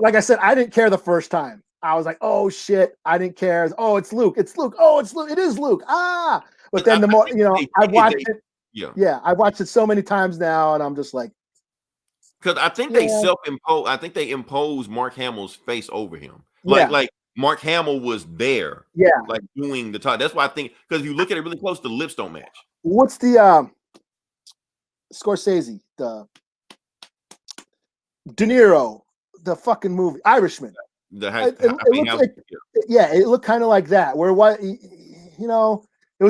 Speaker 2: like I said, I didn't care the first time. I was like, oh shit, I didn't care. Oh, it's Luke. It's Luke. Oh, it's Luke. It is Luke. Ah. But then the more, I watched it. Yeah, I watched it so many times now, and I'm just like,
Speaker 1: because I think they self-impose. I think they imposed Mark Hamill's face over him. Like Mark Hamill was there.
Speaker 2: Yeah,
Speaker 1: like doing the talk. That's why I think, because if you look at it really close, the lips don't match.
Speaker 2: What's the Scorsese, the De Niro, the fucking movie Irishman? It looked kind of like that. Where it was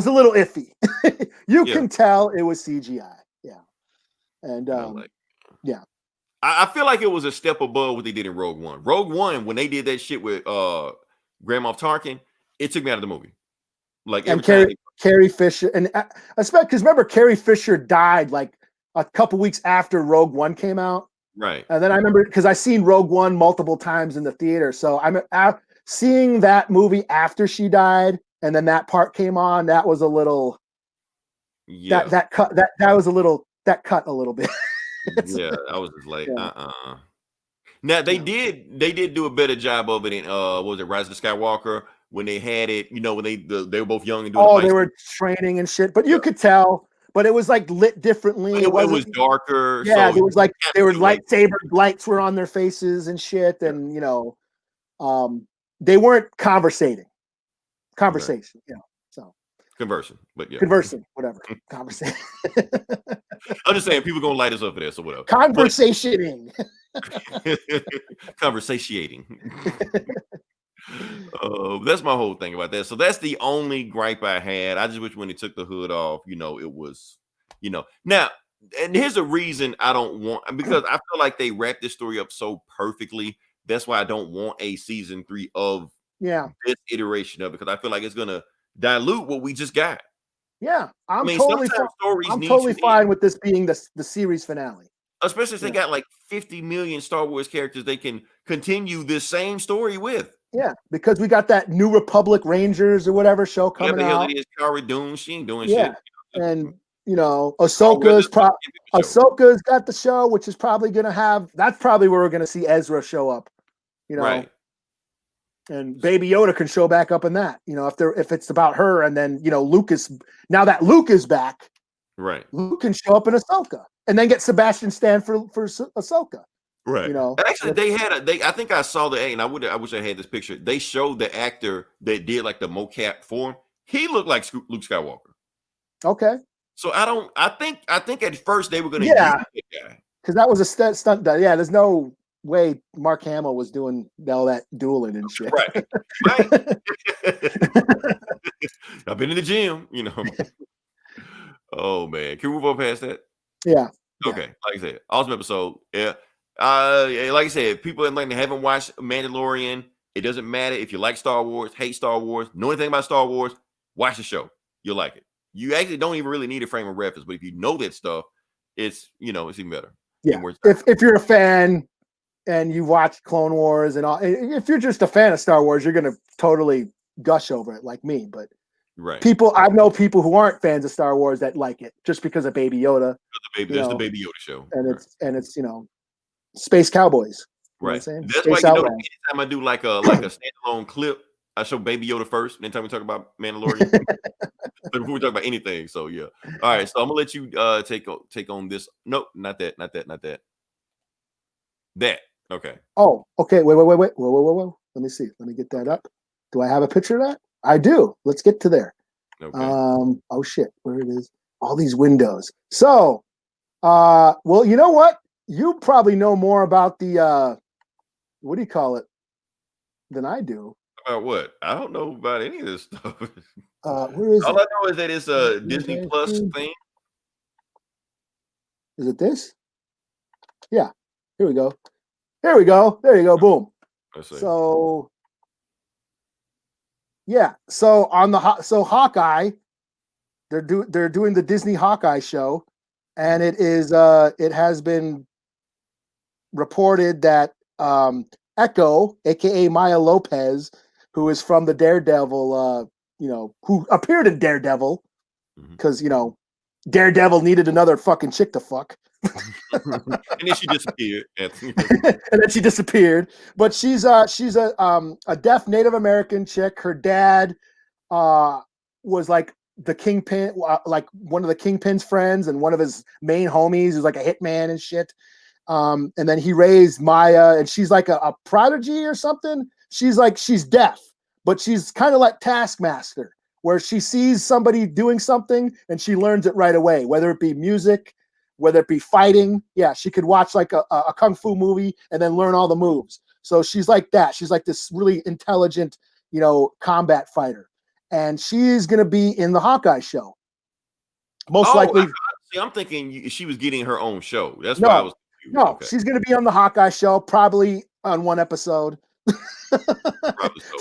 Speaker 2: a little iffy. You can tell it was CGI. Yeah, and
Speaker 1: I feel like it was a step above what they did in Rogue One. Rogue One, when they did that shit with Grand Moff Tarkin, it took me out of the movie. Like,
Speaker 2: and Carrie Fisher, and especially because remember Carrie Fisher died like a couple weeks after Rogue One came out.
Speaker 1: Right.
Speaker 2: And then I remember because I seen Rogue One multiple times in the theater, so I'm seeing that movie after she died, and then that part came on. That was a little. Yeah. That cut a little bit.
Speaker 1: Yeah, I was just like, Now they did do a better job of it in what was it, Rise of Skywalker, when they had it, when they were both young and doing
Speaker 2: they were training and shit, but you could tell. But it was like lit differently.
Speaker 1: It was darker.
Speaker 2: Yeah, so it was like they were lightsaber lights were on their faces and shit, and they weren't conversating. Conversation, so
Speaker 1: conversing,
Speaker 2: whatever. Conversation.
Speaker 1: I'm just saying, people gonna light us up for this or whatever.
Speaker 2: Conversationing.
Speaker 1: Conversating. That's my whole thing about that. So that's the only gripe I had. I just wish when they took the hood off, it was, now, and here's a reason I don't want, because I feel like they wrapped this story up so perfectly. That's why I don't want a season 3 of this iteration of it, because I feel like it's gonna dilute what we just got.
Speaker 2: Yeah,
Speaker 1: I mean, sometimes stories
Speaker 2: I'm
Speaker 1: need
Speaker 2: totally
Speaker 1: to
Speaker 2: fine
Speaker 1: end,
Speaker 2: with this being the series finale.
Speaker 1: especially if they
Speaker 2: Yeah.
Speaker 1: got like 50 million Star Wars characters they can continue this same story with.
Speaker 2: Yeah, because we got that New Republic Rangers or whatever show
Speaker 1: Whatever
Speaker 2: coming
Speaker 1: the hell
Speaker 2: out.
Speaker 1: it is, Cara Dune, she ain't doing
Speaker 2: Yeah,
Speaker 1: shit.
Speaker 2: and
Speaker 1: Star Wars is a show.
Speaker 2: Ahsoka's got the show, which is probably going to have. That's probably where we're going to see Ezra show up.
Speaker 1: Right.
Speaker 2: And Baby Yoda can show back up in that. If it's about her, and then Luke is back.
Speaker 1: Right.
Speaker 2: Luke can show up in Ahsoka, and then get Sebastian Stan for Ahsoka.
Speaker 1: Right. Actually, I think I saw and I wish I had this picture. They showed the actor that did like the mocap form. He looked like Luke Skywalker.
Speaker 2: Okay.
Speaker 1: So I think at first they were going to
Speaker 2: use
Speaker 1: that guy.
Speaker 2: Because that was a stunt. Yeah, there's no way Mark Hamill was doing all that dueling and shit.
Speaker 1: Right. I've been in the gym, Oh man, can we move on past that?
Speaker 2: Yeah.
Speaker 1: Okay, like I said, awesome episode. Yeah. Like I said, people that haven't watched Mandalorian, it doesn't matter if you like Star Wars, hate Star Wars, know anything about Star Wars, watch the show. You'll like it. You actually don't even really need a frame of reference, but if you know that stuff, it's even better.
Speaker 2: Yeah. If you're a fan and you watch Clone Wars and all, if you're just a fan of Star Wars, you're gonna totally gush over it like me. But
Speaker 1: right,
Speaker 2: I know people who aren't fans of Star Wars that like it just because of Baby Yoda.
Speaker 1: That's the Baby Yoda show,
Speaker 2: and it's space cowboys.
Speaker 1: Right.
Speaker 2: You know
Speaker 1: That's why anytime I do like a standalone clip, I show Baby Yoda first. Anytime we talk about Mandalorian, before we talk about anything. So yeah. All right. So I'm gonna let you take on this. Nope, not that. That. Okay.
Speaker 2: Oh, okay. Wait. Whoa. Let me see. Let me get that up. Do I have a picture of that? I do. Let's get to there.
Speaker 1: Okay.
Speaker 2: Oh shit. Where it is? All these windows. So, well, you know what? You probably know more about the what do you call it than I do.
Speaker 1: About what? I don't know about any of this stuff.
Speaker 2: Where is
Speaker 1: All
Speaker 2: it?
Speaker 1: I know is that it's a Disney Plus thing.
Speaker 2: Is it this? Yeah. Here we go. There you go. Boom. So yeah. So on Hawkeye, they're doing the Disney Hawkeye show, and it has been reported that Echo, aka Maya Lopez, who is from the Daredevil, who appeared in Daredevil, because Daredevil needed another fucking chick to fuck.
Speaker 1: And then she disappeared.
Speaker 2: And then she disappeared. But she's a deaf Native American chick. Her dad was like the Kingpin, like one of the Kingpin's friends, and one of his main homies who's like a hitman and shit. And then he raised Maya, and she's like a prodigy or something. She's deaf, but she's kind of like Taskmaster, where she sees somebody doing something and she learns it right away, whether it be music, whether it be fighting. Yeah, she could watch like a kung fu movie and then learn all the moves. So she's like that. She's like this really intelligent, combat fighter. And she's going to be in the Hawkeye show. Most likely.
Speaker 1: I'm thinking she was getting her own show. That's
Speaker 2: why
Speaker 1: I was confused.
Speaker 2: No, okay. She's going to be on the Hawkeye show, probably on one episode.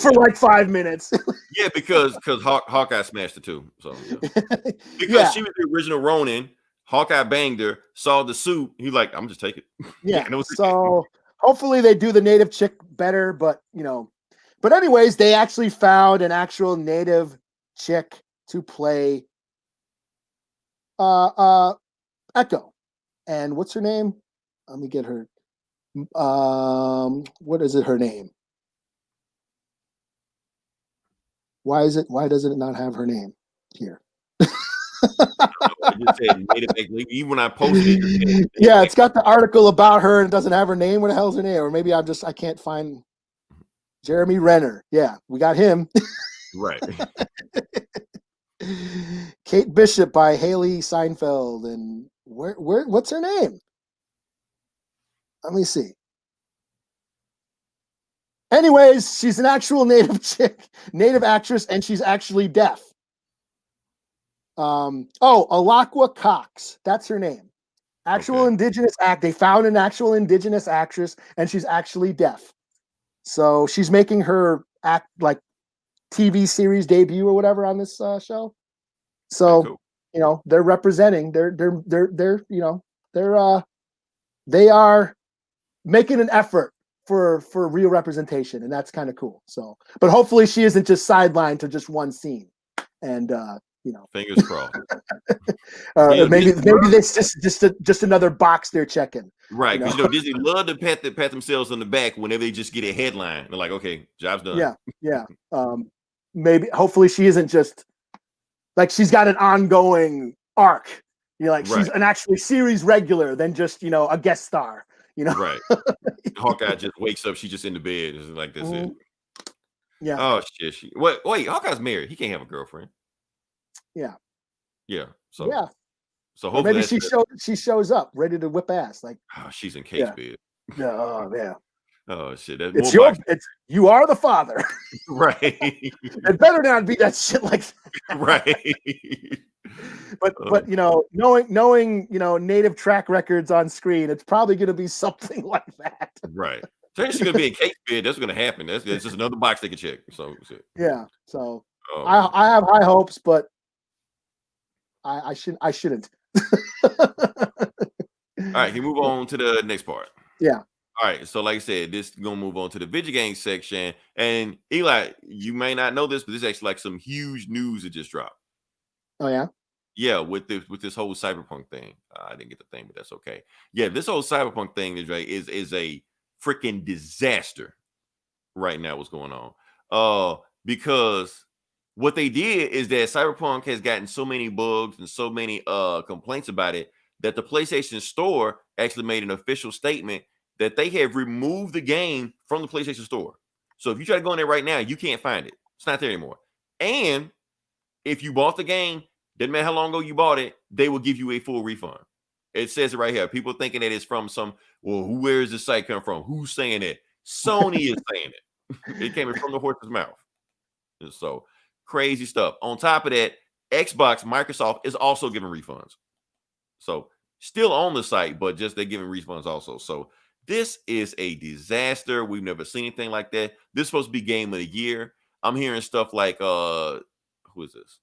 Speaker 2: For like 5 minutes.
Speaker 1: Yeah, because Hawkeye smashed it too. So yeah. Because she was the original Ronin, Hawkeye banged her, saw the suit. He like, I'm just take it.
Speaker 2: Yeah. So hopefully they do the native chick better, but But anyways, they actually found an actual native chick to play Echo. And what's her name? Let me get her. What is it? Her name? Why doesn't it not have her name here?
Speaker 1: Even when I posted it.
Speaker 2: Yeah, it's got the article about her and it doesn't have her name. Where the hell's her name? Or maybe I can't find Jeremy Renner. Yeah, we got him.
Speaker 1: Right.
Speaker 2: Kate Bishop by Haley Seinfeld. And what's her name? Let me see. Anyways, she's an actual native actress, and she's actually deaf. Alakwa Cox. That's her name. Indigenous act. They found an actual indigenous actress, and she's actually deaf. So she's making her TV series debut or whatever on this show. So
Speaker 1: cool.
Speaker 2: they're representing. They are making an effort for real representation, and that's kind of cool. So, but hopefully she isn't just sidelined to just one scene, and
Speaker 1: Fingers crossed.
Speaker 2: maybe this just another box they're checking.
Speaker 1: Right, because Disney love to pat themselves on the back whenever they just get a headline. They're like, okay, job's done.
Speaker 2: Yeah. Maybe hopefully she isn't just like she's got an ongoing arc. She's an actually series regular than just a guest star.
Speaker 1: Right. Hawkeye just wakes up. She's just in the bed. It's like that's it.
Speaker 2: Yeah.
Speaker 1: Oh shit. Wait. Hawkeye's married. He can't have a girlfriend.
Speaker 2: Yeah.
Speaker 1: Yeah. So
Speaker 2: yeah.
Speaker 1: So hopefully
Speaker 2: maybe she shows up ready to whip ass. Like
Speaker 1: she's in Kate's bed.
Speaker 2: Yeah. Oh yeah.
Speaker 1: Oh shit.
Speaker 2: You are the father.
Speaker 1: Right.
Speaker 2: It better not be that shit like that.
Speaker 1: Right.
Speaker 2: But knowing native track records on screen, it's probably going to be something like that.
Speaker 1: Right. So she's going to be in Kate's bed. That's going to happen. That's just another box they can check. So
Speaker 2: yeah. So I have high hopes, but I shouldn't.
Speaker 1: All right, can we move on to the next part?
Speaker 2: Yeah.
Speaker 1: All right, so like I said, this is gonna move on to the video game section. And Eli, you may not know this, but this is actually like some huge news that just dropped.
Speaker 2: Oh yeah?
Speaker 1: Yeah, with this whole cyberpunk thing. I didn't get the thing, but that's okay. Yeah, this whole cyberpunk thing is a freaking disaster right now. What's going on? Because what they did is that Cyberpunk has gotten so many bugs and so many complaints about it that the PlayStation Store actually made an official statement that they have removed the game from the PlayStation Store. So if you try to go in there right now, you can't find it. It's not there anymore. And if you bought the game, doesn't matter how long ago you bought it, they will give you a full refund. It says it right here. People thinking that it's from where is this site come from? Who's saying it? Sony is saying it. It came from the horse's mouth. So crazy stuff. On top of that, Xbox, Microsoft is also giving refunds. So still on the site, but just they're giving refunds also. So this is a disaster. We've never seen anything like that. This is supposed to be game of the year. I'm hearing stuff like who is this?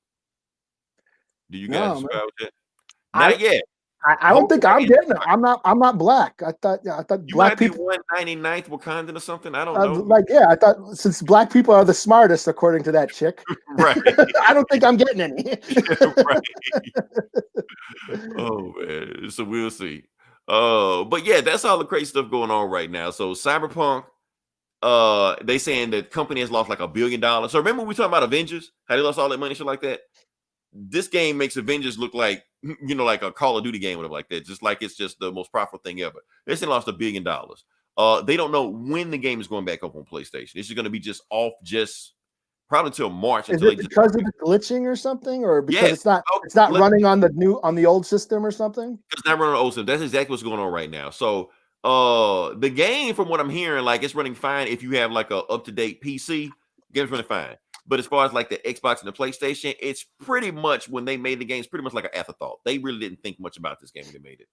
Speaker 1: Do you guys subscribe with that? Not yet.
Speaker 2: I don't think I'm getting it. I'm not black. I thought
Speaker 1: you
Speaker 2: black
Speaker 1: might
Speaker 2: people
Speaker 1: be 199th Wakandan or something. I don't know.
Speaker 2: I thought since black people are the smartest according to that chick.
Speaker 1: Right.
Speaker 2: I don't think I'm getting any.
Speaker 1: Right. Oh man. So we'll see. But yeah, that's all the crazy stuff going on right now. So Cyberpunk, they saying that company has lost like $1 billion. So remember we talking about Avengers, how they lost all that money, shit like that. This game makes Avengers look like like a Call of Duty game or whatever like that, just like it's just the most profitable thing ever. They said lost $1 billion. They don't know when the game is going back up on PlayStation. This is going to be just off probably until March.
Speaker 2: Is it because of the glitching or something, or because it's not running on the old system or something?
Speaker 1: It's not running on the old system. That's exactly what's going on right now. So the game, from what I'm hearing, like it's running fine if you have like a up-to-date PC. Game's running fine. But as far as like the Xbox and the PlayStation, it's pretty much when they made the game, it's pretty much like an afterthought. They really didn't think much about this game when they made it.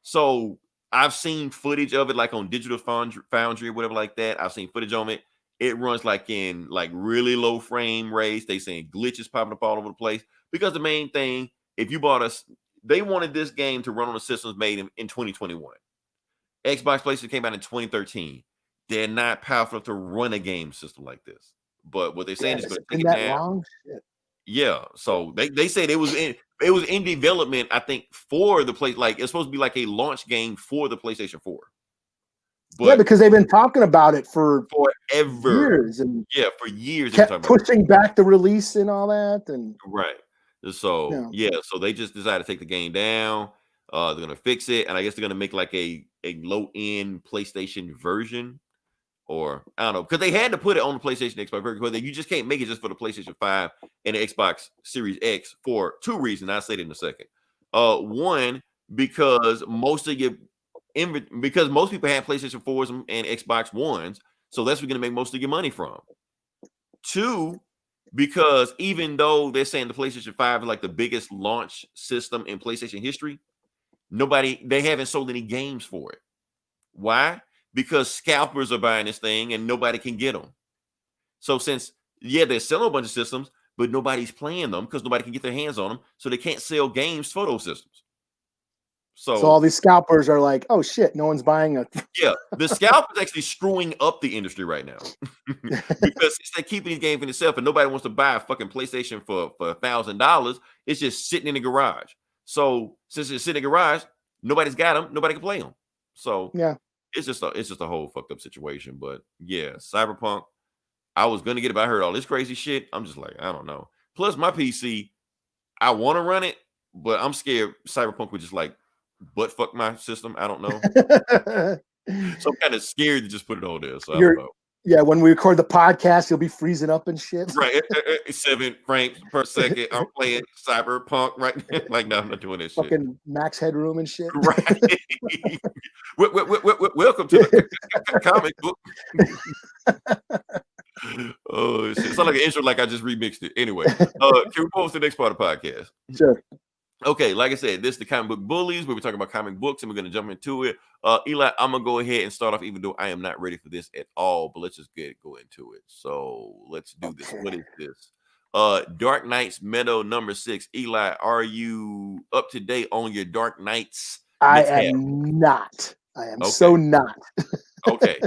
Speaker 1: So I've seen footage of it like on Digital Foundry or whatever like that. I've seen footage on it. It runs like in like really low frame rates. They saying glitches popping up all over the place. Because the main thing, if you bought us, they wanted this game to run on the systems made in 2021. Xbox PlayStation came out in 2013. They're not powerful enough to run a game system like this. But what they're saying is going to take it down.
Speaker 2: Long? Shit.
Speaker 1: Yeah, so they said it was in development. I think for the play, like it's supposed to be like a launch game for the PlayStation 4.
Speaker 2: But yeah, because they've been talking about it for
Speaker 1: forever,
Speaker 2: years, and
Speaker 1: for years,
Speaker 2: kept pushing back the release and all that, and
Speaker 1: right. So so they just decided to take the game down. They're gonna fix it, and I guess they're gonna make like a low end PlayStation version. Or I don't know, because they had to put it on the PlayStation Xbox version, because you just can't make it just for the PlayStation 5 and the Xbox Series X for two reasons. I'll say it in a second. One, because most people have PlayStation 4s and Xbox Ones, so that's where you're gonna make most of your money from. Two, because even though they're saying the PlayStation 5 is like the biggest launch system in PlayStation history, they haven't sold any games for it. Why? Because scalpers are buying this thing and nobody can get them. So since they're selling a bunch of systems, but nobody's playing them because nobody can get their hands on them, so they can't sell games for those systems.
Speaker 2: So all these scalpers are like, oh shit, no one's buying a.
Speaker 1: Yeah, the scalp is actually screwing up the industry right now because they're keeping these games for themselves, and nobody wants to buy a fucking PlayStation for $1,000. It's just sitting in the garage. So since it's sitting in the garage, nobody's got them. Nobody can play them. So
Speaker 2: yeah,
Speaker 1: it's just a whole fucked up situation. But yeah, Cyberpunk. I was gonna get it, but I heard all this crazy shit. I'm just like, I don't know. Plus, my PC, I want to run it, but I'm scared Cyberpunk would just like butt fuck my system. I don't know. So I'm kind of scared to just put it on there. So I don't know.
Speaker 2: Yeah, when we record the podcast, you'll be freezing up and shit.
Speaker 1: Right, 7 frames per second. I'm playing Cyberpunk right now. Like, no, I'm not doing this shit.
Speaker 2: Fucking max headroom and shit.
Speaker 1: Right. Welcome to the comic book. Oh shit! It's not like an intro, like I just remixed it. Anyway, can we move to the next part of the podcast?
Speaker 2: Sure.
Speaker 1: Okay, like I said, this is the comic book bullies where we're talking about comic books, and we're gonna jump into it. Eli, I'm gonna go ahead and start off, even though I am not ready for this at all. But let's just go into it. So let's do this. What is this? Dark Knights Meadow number 6. Eli, are you up to date on your Dark Knights?
Speaker 2: I am not. I am so not.
Speaker 1: Okay.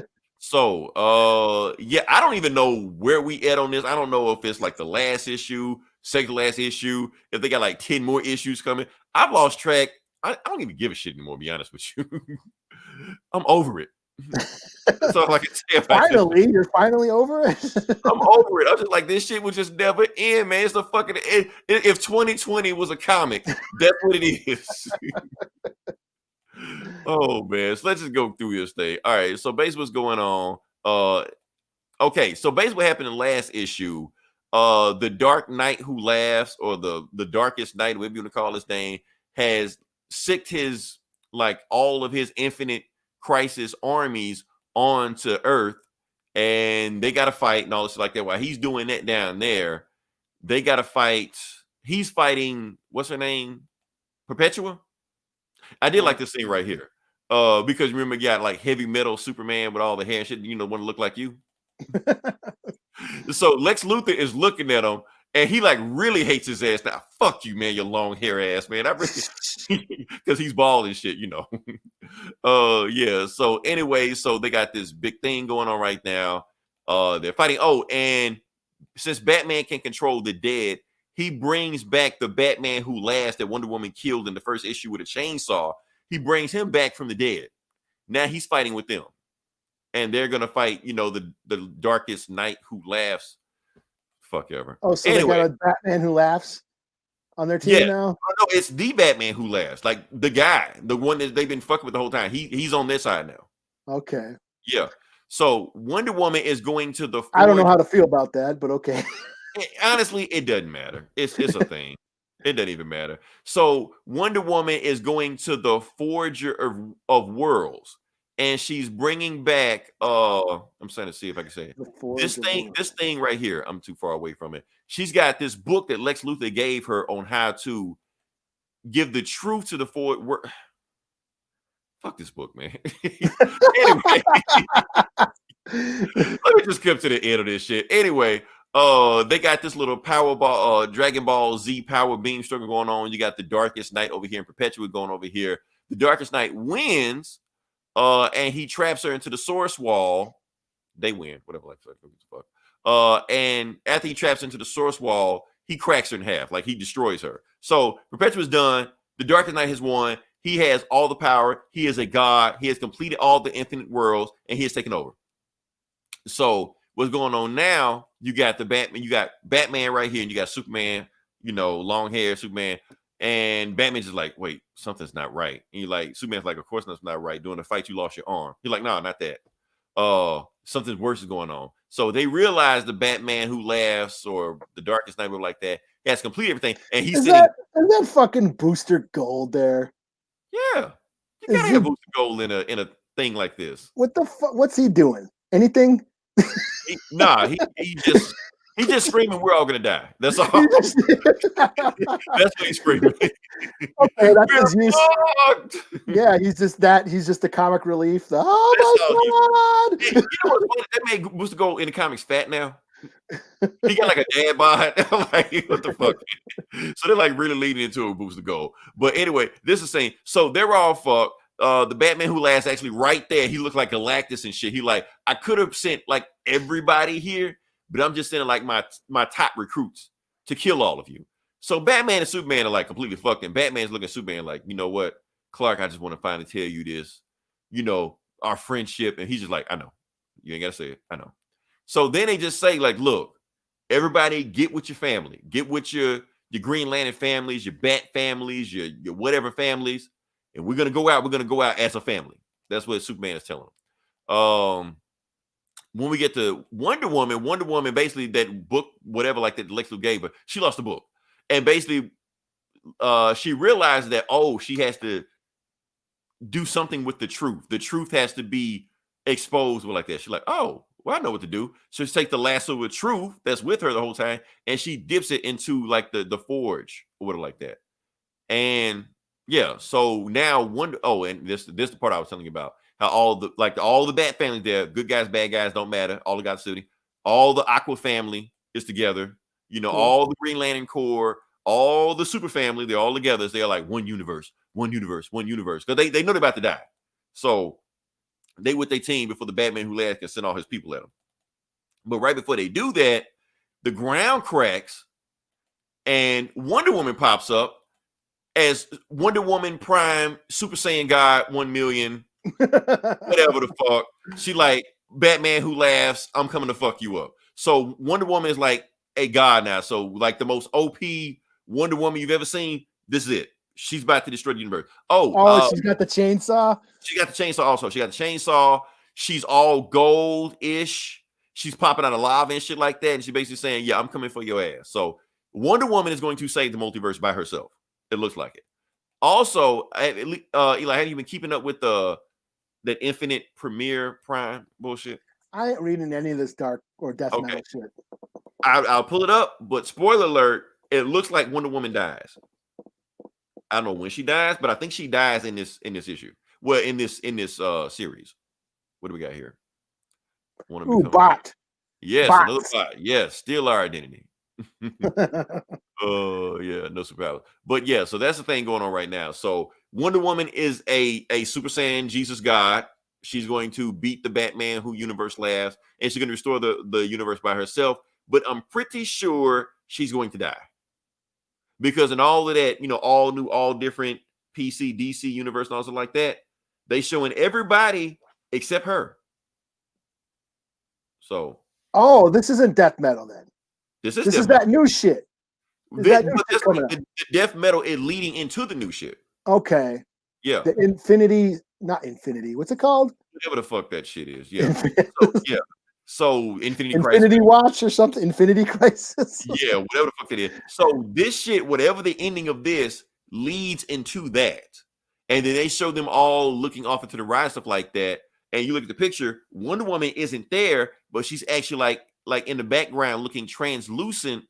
Speaker 1: So, yeah, I don't even know where we at on this. I don't know if it's like the last issue, second last issue, if they got like 10 more issues coming. I've lost track. I don't even give a shit anymore, to be honest with you. I'm over it. That's all I can say.
Speaker 2: Finally, you're finally over it?
Speaker 1: I'm over it. I'm just like, this shit will just never end, man. It's a fucking, if 2020 was a comic, that's what it is. Oh man, so let's just go through this thing. All right, so basically what's going on. Okay, so basically what happened in the last issue, the Dark Knight who laughs, or the Darkest Knight, whatever you want to call his name, has sicked his, like, all of his Infinite Crisis armies onto Earth, and they gotta fight and all this like that. While he's doing that down there, they gotta fight. He's fighting, what's her name? Perpetua? I did like this scene right here. Because remember, you got like heavy metal Superman with all the hair and shit, want to look like you. So Lex Luthor is looking at him, and he like really hates his ass. Now, fuck you, man, your long hair ass, man. I really, because he's bald and shit, yeah. So anyway, so they got this big thing going on right now. They're fighting. Oh, and since Batman can control the dead, he brings back the Batman who last that Wonder Woman killed in the first issue with a chainsaw. He brings him back from the dead. Now he's fighting with them. And they're going to fight, the Darkest Knight who laughs. Fuck ever.
Speaker 2: Oh, so anyway, they got a Batman who laughs on their team now?
Speaker 1: Oh, no, it's the Batman who laughs. Like the guy, the one that they've been fucking with the whole time. He's on their side now.
Speaker 2: Okay.
Speaker 1: Yeah. So Wonder Woman is going to the...
Speaker 2: I don't know how to feel about that, but okay.
Speaker 1: Honestly, it doesn't matter. It's a thing. It doesn't even matter. So Wonder Woman is going to the Forger of Worlds, and she's bringing back. I'm trying to see if I can say it. This thing right here. I'm too far away from it. She's got this book that Lex Luthor gave her on how to give the truth to the Forge. Fuck this book, man. Anyway, let me just come to the end of this shit. Anyway. They got this little Dragon Ball Z power beam struggle going on. You got the Darkest Knight over here and Perpetua going over here. The Darkest Knight wins, and he traps her into the Source Wall. They win, whatever, like fuck. And after he traps into the Source Wall, he cracks her in half, like he destroys her. So Perpetua's done. The Darkest Knight has won. He has all the power. He is a god. He has completed all the infinite worlds, and he has taken over. So what's going on now? You got the Batman. You got Batman right here, and you got Superman. Long hair Superman, and Batman's just like, wait, something's not right. And you're like, Superman's like, of course that's not right. During the fight, you lost your arm. You're like, no, not that. Something worse is going on. So they realize the Batman who laughs, or the Darkest Knight, or like that, he has completed everything, and he's sitting.
Speaker 2: Is that fucking Booster Gold there?
Speaker 1: Yeah, you gotta have Booster Gold in a thing like this.
Speaker 2: What the fuck? What's he doing? Anything?
Speaker 1: He's just screaming, "We're all gonna die." That's all. That's what he's screaming.
Speaker 2: Okay, that's his use. Yeah, he's just the comic relief. Oh my god!
Speaker 1: You know what's funny? That made Booster Gold in the comics fat now. He got like a dad bod. I'm like, what the fuck? So they're like really leading into a boost to gold. But anyway, this is saying so they're all fucked. The Batman Who Laughs actually right there, he looked like Galactus and shit. He like, I could have sent like everybody here, but I'm just sending like my top recruits to kill all of you. So Batman and Superman are like completely fucked, and Batman's looking at Superman like, you know what, Clark, I just want to finally tell you this, you know, our friendship. And he's just like, I know. You ain't gotta say it. I know. So then they just say, like, look, everybody get with your family, get with your Green Lantern families, your Bat families, your whatever families, and we're gonna go out. We're gonna go out as a family. That's what Superman is telling them. When we get to Wonder Woman basically that book, whatever, like that Lex Luthor gave her, she lost the book, and basically, she realized that she has to do something with the truth. The truth has to be exposed like that. She's like, oh, well, I know what to do. So she takes the lasso of truth that's with her the whole time, and she dips it into like the forge or whatever like that. And yeah, so now and this the part I was telling you about how all the Bat families there, good guys, bad guys don't matter. All the Gotham City, all the Aqua family is together. You know, all the Green Lantern Corps, all the Super family, they're all together. They're like one universe, because they know they're about to die. So they with their team before the Batman Who Laughs can send all his people at them. But right before they do that, the ground cracks and Wonder Woman pops up as Wonder Woman Prime Super Saiyan God 1 million, whatever the fuck. She like, Batman Who Laughs, I'm coming to fuck you up. So Wonder Woman is like a god now. So like the most OP Wonder Woman you've ever seen, this is it. She's about to destroy the universe.
Speaker 2: She's got the chainsaw.
Speaker 1: She got the chainsaw also. She got the chainsaw. She's all gold-ish. She's popping out of lava and shit like that. And she's basically saying, yeah, I'm coming for your ass. So Wonder Woman is going to save the multiverse by herself. It looks like it. Also, Eli, have you been keeping up with that Infinite Premiere Prime bullshit?
Speaker 2: I ain't reading any of this dark or death metal shit.
Speaker 1: I'll pull it up, but spoiler alert, it looks like Wonder Woman dies. I don't know when she dies, but I think she dies in this issue. Well, in this series. What do we got here?
Speaker 2: Bot.
Speaker 1: Yes,
Speaker 2: Bots.
Speaker 1: another bot. Yes, steal our identity. Yeah, no superpower. But yeah, so that's the thing going on right now. So Wonder Woman is a Super Saiyan Jesus God. She's going to beat the Batman Who Universe Laughs, and she's going to restore the universe by herself. But I'm pretty sure she's going to die. Because in all of that, you know, all new, all different PC, DC universe and all stuff like that, they showing everybody except her. So.
Speaker 2: This isn't death metal then.
Speaker 1: This
Speaker 2: is
Speaker 1: metal.
Speaker 2: That new shit.
Speaker 1: The death metal is leading into the new shit.
Speaker 2: Okay.
Speaker 1: Yeah.
Speaker 2: The not Infinity. What's it called?
Speaker 1: Whatever the fuck that shit is. Yeah. So Infinity
Speaker 2: Watch or something. Infinity Crisis.
Speaker 1: Yeah, whatever the fuck it is. So this shit, whatever the ending of this, leads into that. And then they show them all looking off into the ride, stuff like that. And you look at the picture, Wonder Woman isn't there, but she's actually like in the background looking translucent.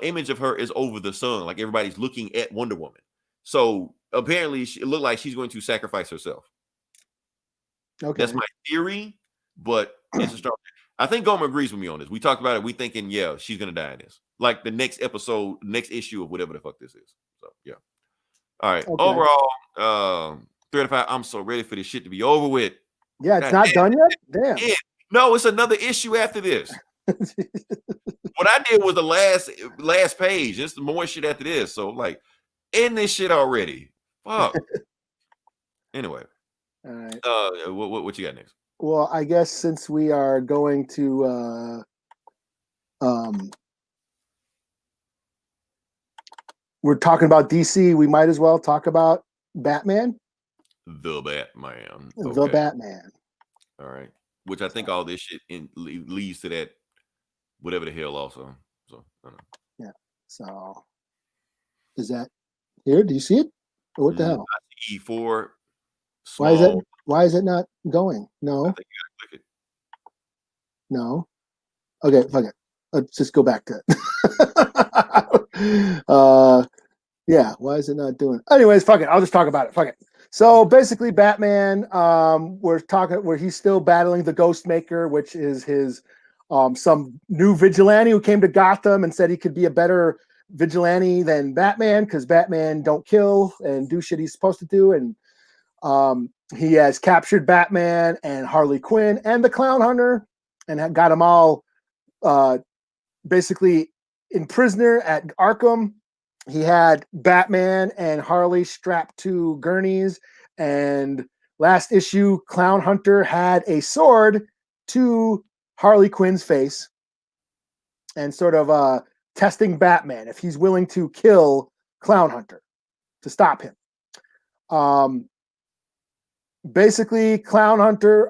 Speaker 1: Image of her is over the sun. Like everybody's looking at Wonder Woman. So apparently it looked like she's going to sacrifice herself. Okay. That's my theory, but it's a strong. I think Gomer agrees with me on this. We talked about it. We thinking, yeah, she's gonna die in this. Like the next episode, next issue of whatever the fuck this is. So yeah. All right. Okay. Overall, 3 out of 5. I'm so ready for this shit to be over with.
Speaker 2: Yeah, it's not done yet. Damn.
Speaker 1: Yeah. No, it's another issue after this. What I did was the last page. It's more shit after this. So like, end this shit already. Fuck. Anyway.
Speaker 2: All right.
Speaker 1: What you got next?
Speaker 2: Well, I guess since we are going to we're talking about DC, we might as well talk about Batman.
Speaker 1: The Batman.
Speaker 2: Okay. The Batman.
Speaker 1: All right. Which I think all this shit leads to that whatever the hell also. So I don't know.
Speaker 2: Yeah. So is that here? Do you see it? Or what the hell?
Speaker 1: E4.
Speaker 2: Why is it not going? No.
Speaker 1: I think you gotta click it.
Speaker 2: No. Okay, fuck it. Let's just go back to it. Yeah, why is it not doing it? Anyways, fuck it. I'll just talk about it. Fuck it. So basically Batman, we're talking where he's still battling the Ghostmaker, which is his some new vigilante who came to Gotham and said he could be a better vigilante than Batman because Batman don't kill and do shit he's supposed to do. And he has captured Batman and Harley Quinn and the Clown Hunter and got them all basically in prisoner at Arkham. He had Batman and Harley strapped to gurneys, and last issue, Clown Hunter had a sword to Harley Quinn's face and sort of testing Batman if he's willing to kill Clown Hunter to stop him. Basically, Clown Hunter,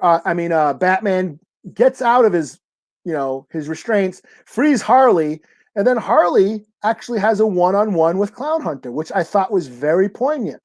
Speaker 2: Batman gets out of his restraints, frees Harley, and then Harley actually has a one-on-one with Clown Hunter, which I thought was very poignant.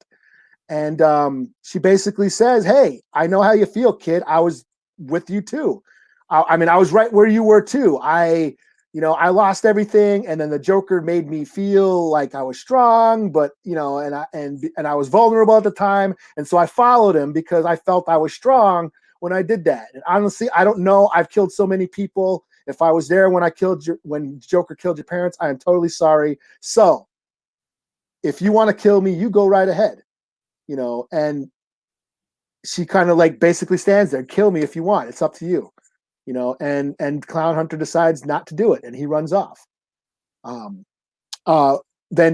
Speaker 2: And she basically says, "Hey, I know how you feel, kid. I was with you too. I was right where you were too. I lost everything, and then the Joker made me feel like I was strong, but and I was vulnerable at the time, and so I followed him because I felt I was strong when I did that. And honestly, I don't know. I've killed so many people. If I was there when when Joker killed your parents, I am totally sorry. So if you want to kill me, you go right ahead." And she kind of like basically stands there, "Kill me if you want. It's up to you." And Clown Hunter decides not to do it, and he runs off. Then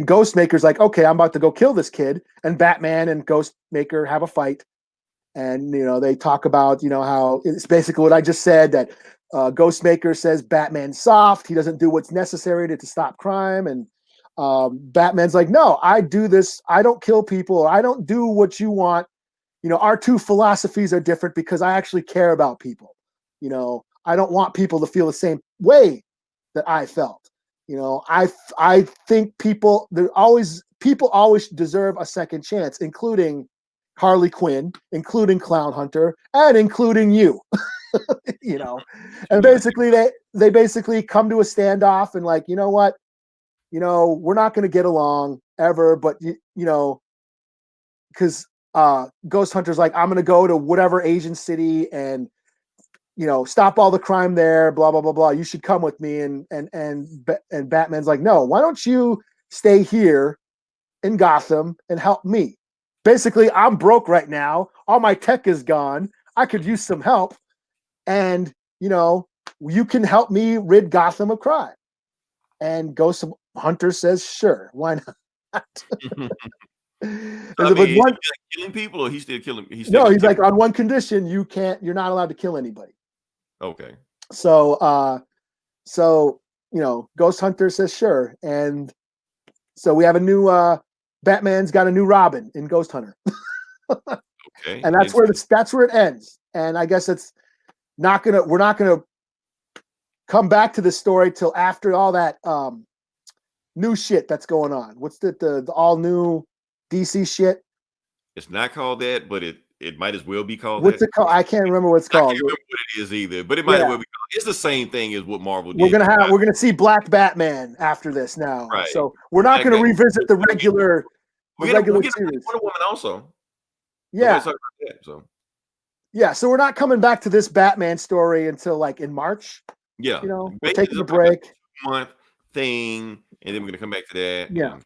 Speaker 2: Ghostmaker's like, "Okay, I'm about to go kill this kid," and Batman and Ghostmaker have a fight, and they talk about how it's basically what I just said, that Ghostmaker says Batman's soft, he doesn't do what's necessary to stop crime, and Batman's like, "No, I do this. I don't kill people. I don't do what you want. Our two philosophies are different because I actually care about people. I don't want people to feel the same way that I felt. I think people always deserve a second chance, including Harley Quinn, including Clown Hunter, and including you." And basically they basically come to a standoff and like, what? We're not going to get along ever, but because Ghost Hunter's like, "I'm going to go to whatever Asian city and stop all the crime there, blah blah blah blah. You should come with me." And Batman's like, "No, why don't you stay here in Gotham and help me? Basically, I'm broke right now. All my tech is gone. I could use some help, and you can help me rid Gotham of crime." And Ghost Hunter says, "Sure, why not?"
Speaker 1: Is he killing people, or he's still killing?
Speaker 2: He's like, on one condition, you're not allowed to kill anybody.
Speaker 1: Okay.
Speaker 2: So Ghost Hunter says sure, and so we have a new Batman's got a new Robin in Ghost Hunter.
Speaker 1: Okay.
Speaker 2: And that's where it ends. And I guess we're not gonna come back to this story till after all that new shit that's going on. What's the all new DC shit?
Speaker 1: It's not called that, but it might as well be called
Speaker 2: What's it called? I can't remember what it's called.
Speaker 1: I can't remember what it is either, but it might as well be called. It's the same thing as what Marvel did.
Speaker 2: We're gonna see Black Batman after this now.
Speaker 1: Right.
Speaker 2: So we're not gonna revisit the regular series.
Speaker 1: Wonder Woman also.
Speaker 2: Yeah.
Speaker 1: So
Speaker 2: so we're not coming back to this Batman story until like in March.
Speaker 1: Yeah.
Speaker 2: We're taking a break.
Speaker 1: Month thing, and then we're gonna come back to that.
Speaker 2: Yeah.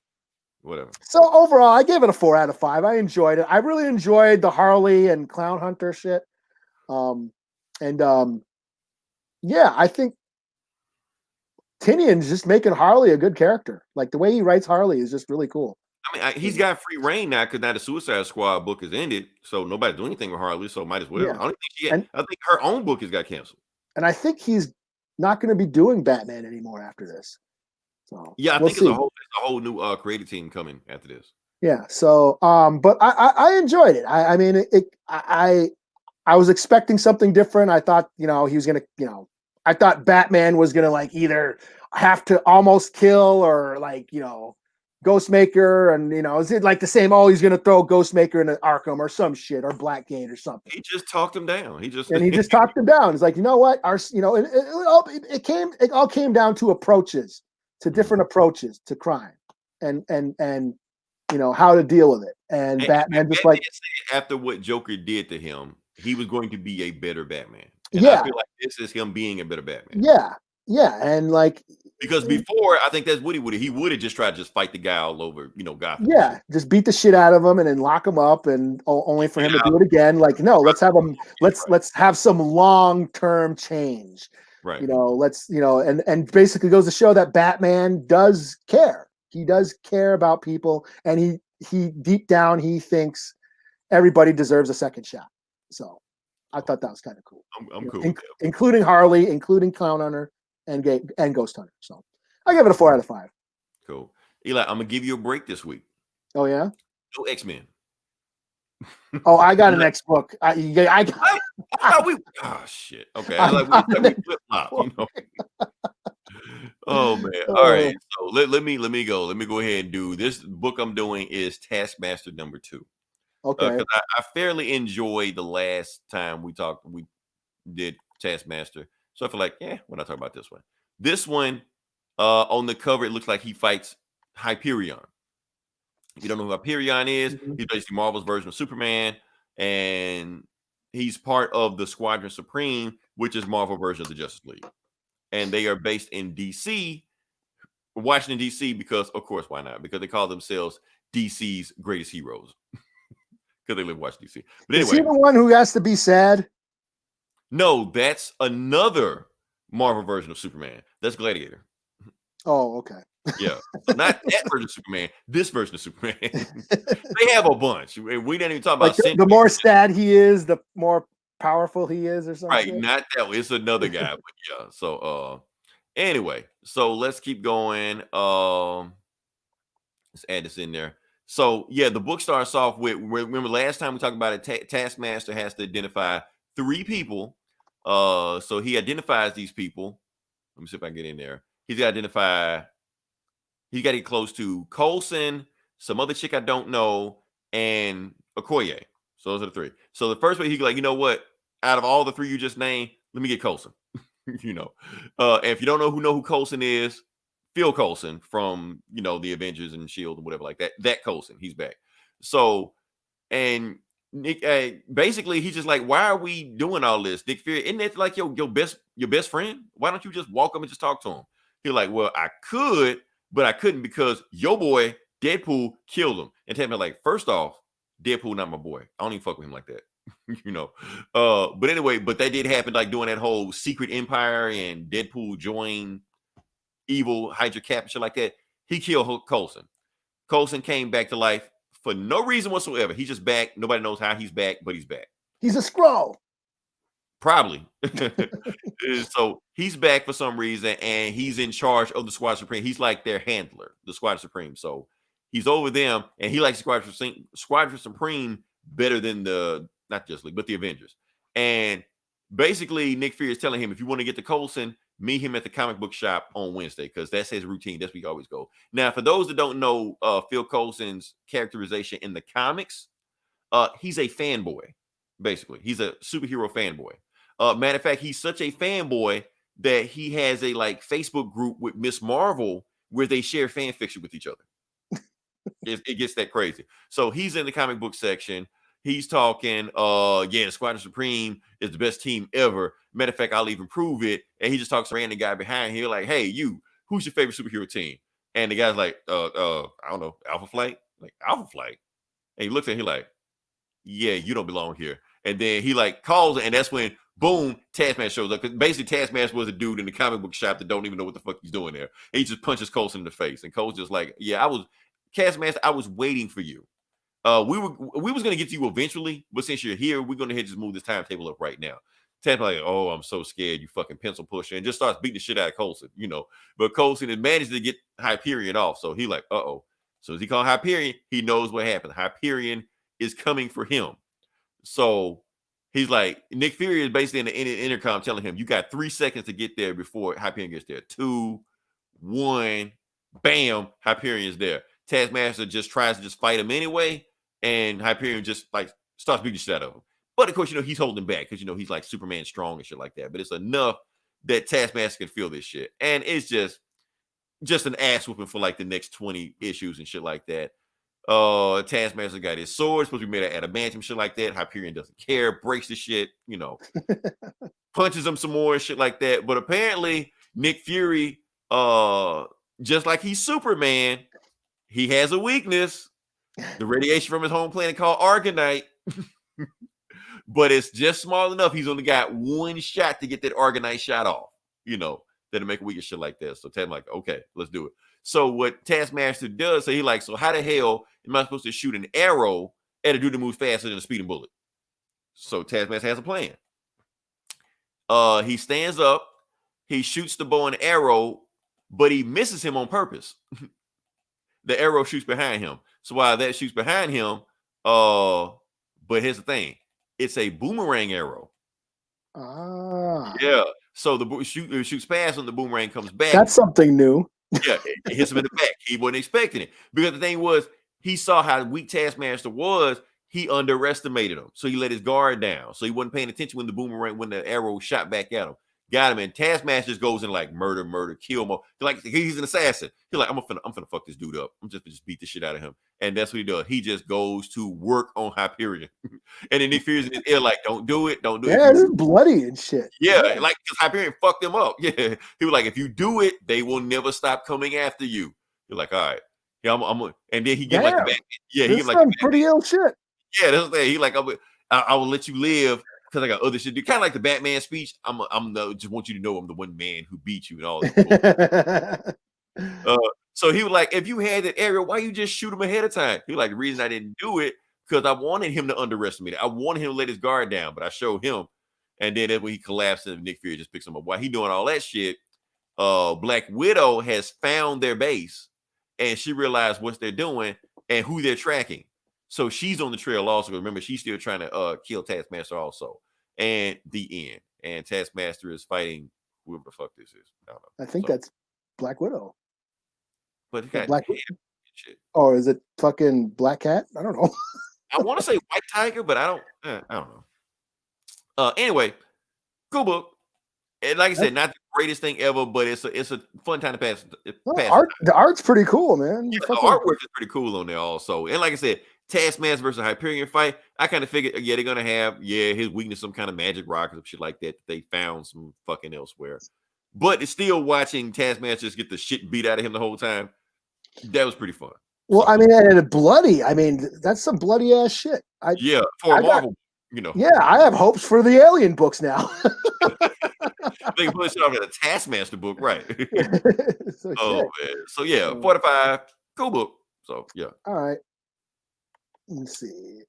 Speaker 1: Whatever.
Speaker 2: So overall, I gave it a 4 out of 5. I enjoyed it. I really enjoyed the Harley and Clown Hunter shit. I think Tinian's just making Harley a good character. Like the way he writes Harley is just really cool.
Speaker 1: I mean, he's got free reign now because now the Suicide Squad book is ended, so nobody's doing anything with Harley, so might as well.
Speaker 2: Yeah.
Speaker 1: I think her own book has got canceled.
Speaker 2: And I think he's not going to be doing Batman anymore after this. So
Speaker 1: yeah, I think it's a whole new creative team coming after this.
Speaker 2: Yeah. So, but I enjoyed it. I was expecting something different. I thought, he was gonna, I thought Batman was gonna like either have to almost kill or like, Ghostmaker, and is it like the same? Oh, he's gonna throw Ghostmaker into Arkham or some shit or Blackgate or something.
Speaker 1: He just talked him down. He just
Speaker 2: talked him down. He's like, you know what? It all came down to approaches, to different approaches to crime, and how to deal with it. And Batman just like
Speaker 1: after what Joker did to him, he was going to be a better Batman. And I
Speaker 2: Yeah,
Speaker 1: feel like this is him being a better Batman.
Speaker 2: yeah, and like
Speaker 1: Because before, I think that's Woody. He would have just tried to just fight the guy all over, Gotham. And
Speaker 2: yeah,
Speaker 1: shit.
Speaker 2: just beat the shit out of him and then lock him up, and only for him to
Speaker 1: Yeah,
Speaker 2: do it again. Like, no, let's have him.
Speaker 1: right.
Speaker 2: Let's have some long term change.
Speaker 1: Right.
Speaker 2: Let's and basically goes to show that Batman does care. He does care about people, and he deep down he thinks everybody deserves a second shot. So I thought that was kind of cool.
Speaker 1: I'm cool with that.
Speaker 2: Including Harley, including Clown Hunter, and Ghost Hunter. So I give it a 4 out of 5.
Speaker 1: Cool. Eli, I'm gonna give you a break this week.
Speaker 2: Oh yeah.
Speaker 1: No X-Men.
Speaker 2: Oh, I got an X book. I got.
Speaker 1: I thought oh shit. Okay. We flip flop, Oh man. All right. So let me go. Let me go ahead and do this book I'm doing is Taskmaster number 2.
Speaker 2: Okay.
Speaker 1: Because I fairly enjoyed the last time we did Taskmaster. So I feel like, we're not talking about this one. This one, on the cover, it looks like he fights Hyperion. If you don't know who Hyperion is, he's basically Marvel's version of Superman, and he's part of the Squadron Supreme, which is Marvel version of the Justice League. And they are based in DC, Washington, DC, because, of course, why not? Because they call themselves DC's greatest heroes. Because they live in Washington, D.C. But anyway.
Speaker 2: Is he the one who has to be sad?
Speaker 1: No, that's another Marvel version of Superman. That's Gladiator.
Speaker 2: Oh, okay.
Speaker 1: Yeah. So not that version of Superman, this version of Superman. They have a bunch. We didn't even talk about
Speaker 2: the more sad he is, the more powerful he is, or something.
Speaker 1: Right, not that one. It's another guy. But yeah. So anyway, so let's keep going. Let's add this in there. So yeah, the book starts off with, remember last time we talked about it, Taskmaster has to identify 3 people. So he identifies these people. Let me see if I can get in there. He's got to get close to Coulson, some other chick I don't know, and Okoye. So those are the 3. So the first way he's like, you know what? Out of all the 3 you just named, let me get Coulson. And if you don't know who Coulson is, Phil Coulson from the Avengers and Shield and whatever like that. That Coulson, he's back. So, and Nick, basically, he's just like, why are we doing all this? Nick Fury, isn't it like your best friend? Why don't you just walk up and just talk to him? He's like, well, I could, but I couldn't because your boy Deadpool killed him. And tell me, like, first off, Deadpool not my boy. I don't even fuck with him like that. But anyway, but that did happen, like doing that whole secret empire and Deadpool joined evil Hydra Cap and shit like that. He killed Coulson. Coulson came back to life for no reason whatsoever. He's just back. Nobody knows how he's back, but he's back.
Speaker 2: He's a Skrull.
Speaker 1: Probably. So he's back for some reason, and he's in charge of the Squadron Supreme. He's like their handler, the Squadron Supreme. So he's over them, and he likes Squadron Supreme better than not just League, but the Avengers. And basically, Nick Fury is telling him, if you want to get to Coulson, meet him at the comic book shop on Wednesday, because that's his routine. That's where he always go. Now, for those that don't know Phil Coulson's characterization in the comics, he's a fanboy, basically. He's a superhero fanboy. Matter of fact, he's such a fanboy that he has a Facebook group with Miss Marvel where they share fan fiction with each other. It gets that crazy. So he's in the comic book section. He's talking, the Squadron Supreme is the best team ever. Matter of fact, I'll even prove it. And he just talks to the random guy behind here, like, hey, who's your favorite superhero team? And the guy's like, I don't know, Alpha Flight? Like, Alpha Flight? And he looks at him, like, yeah, you don't belong here. And then he calls it, and that's when, boom, Taskmaster shows up. Because basically, Taskmaster was a dude in the comic book shop that don't even know what the fuck he's doing there. And he just punches Coulson in the face. And Coulson's just like, Taskmaster, I was waiting for you. We was gonna get to you eventually, but since you're here, we're gonna just move this timetable up right now. Ted's like, oh, I'm so scared, you fucking pencil pusher, and just starts beating the shit out of Coulson, But Coulson has managed to get Hyperion off, so he like, uh-oh. So as he called Hyperion, he knows what happened. Hyperion is coming for him. So he's like, Nick Fury is basically in the intercom telling him, you got 3 seconds to get there before Hyperion gets there. 2, 1, bam, Hyperion's there. Taskmaster just tries to just fight him anyway, and Hyperion just starts beating the shit out of him. But of course, he's holding back because he's like Superman strong and shit like that. But it's enough that Taskmaster can feel this shit, and it's just an ass whooping for the next 20 issues and shit like that. Taskmaster got his sword, supposed to be made of adamantium, shit like that. Hyperion doesn't care, breaks the shit, punches him some more and shit like that. But apparently, Nick Fury, just like he's Superman, he has a weakness. The radiation from his home planet called Argonite. But it's just small enough. He's only got one shot to get that Argonite shot off, that'll make a weak shit like that. So Tad's like, okay, let's do it. So what Taskmaster does, so how the hell am I supposed to shoot an arrow at a dude that moves faster than a speeding bullet? So Taskmaster has a plan. He stands up, he shoots the bow and arrow, but he misses him on purpose. The arrow shoots behind him. So while that shoots behind him, but here's the thing, it's a boomerang arrow. Yeah. So the shoots past when the boomerang comes back.
Speaker 2: That's something new.
Speaker 1: Yeah, it hits him in the back. He wasn't expecting it. Because the thing was, he saw how weak Taskmaster was. He underestimated him. So he let his guard down. So he wasn't paying attention when the arrow shot back at him. Got him. And Taskmaster just goes in like murder, kill mode. Like he's an assassin. He's like, I'm finna fuck this dude up. I'm just beat the shit out of him. And that's what he does. He just goes to work on Hyperion. And then he fears in his ear, like, don't do it.
Speaker 2: Yeah, it's bloody and shit.
Speaker 1: Yeah, like because Hyperion fucked him up. Yeah. He was like, if you do it, they will never stop coming after you. You're like, all right. Yeah, I'm and then he give like the Batman. Yeah, he give like
Speaker 2: pretty ill shit.
Speaker 1: Yeah, that's the thing. He like, I will let you live because I got other shit to do. Kind of like the Batman speech. Just want you to know I'm the one man who beat you and all that. So he was like, if you had that arrow, why you just shoot him ahead of time? He was like, the reason I didn't do it because I wanted him to underestimate it. I wanted him to let his guard down, but I showed him. And then when he collapsed and Nick Fury just picks him up. While he doing all that shit, Black Widow has found their base and she realized what they're doing and who they're tracking. So she's on the trail also. Remember, she's still trying to kill Taskmaster also. And the end. And Taskmaster is fighting whoever the fuck this is. I don't know.
Speaker 2: I think that's Black Widow.
Speaker 1: But it got
Speaker 2: Black shit. Oh, is it fucking Black Cat? I don't know.
Speaker 1: I want to say White Tiger, but I don't know. Anyway, cool book. And like I said, not the greatest thing ever, but it's a fun time to pass.
Speaker 2: The art's pretty cool, man.
Speaker 1: Yeah, the artwork is pretty cool on there also. And like I said, Taskmaster versus Hyperion fight, I kind of figured, they're gonna have his weakness, some kind of magic rock or shit like that. They found some fucking elsewhere, but it's still watching Taskmaster just get the shit beat out of him the whole time. That was pretty fun.
Speaker 2: Well, I mean, and bloody. I mean, that's some bloody ass shit.
Speaker 1: For a Marvel,
Speaker 2: Yeah, I have hopes for the Alien books now.
Speaker 1: They can put shit off in a Taskmaster book, right? Man. So yeah, 45, cool book. So yeah.
Speaker 2: All right. Let's see.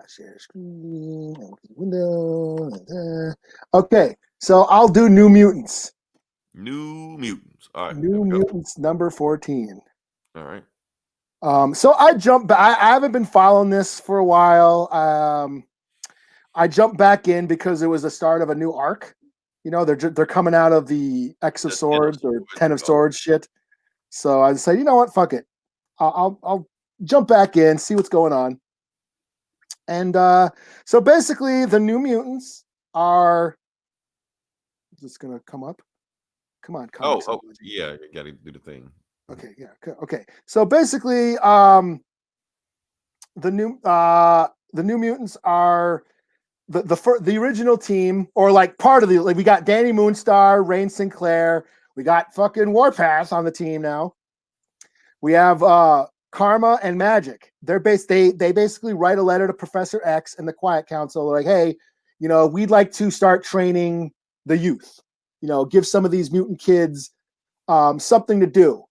Speaker 2: Share screen. Window. Okay, so I'll do New Mutants.
Speaker 1: New Mutants. All right.
Speaker 2: New Mutants number 14.
Speaker 1: All right.
Speaker 2: So I jumped back. I haven't been following this for a while. I jumped back in because it was the start of a new arc. They're coming out of the X of Swords or 10 of Swords shit. So I decided, you know what? Fuck it. I'll jump back in, see what's going on. And so basically, the New Mutants are. Is this gonna come up? Come on,
Speaker 1: yeah, you gotta do the thing.
Speaker 2: Okay, yeah, okay. So basically, the New Mutants are the original team, or like part of we got Danny Moonstar, Rain Sinclair, we got fucking Warpath on the team now. We have Karma and Magic. They basically write a letter to Professor X and the Quiet Council. They're like, hey, we'd like to start training the youth. Give some of these mutant kids something to do.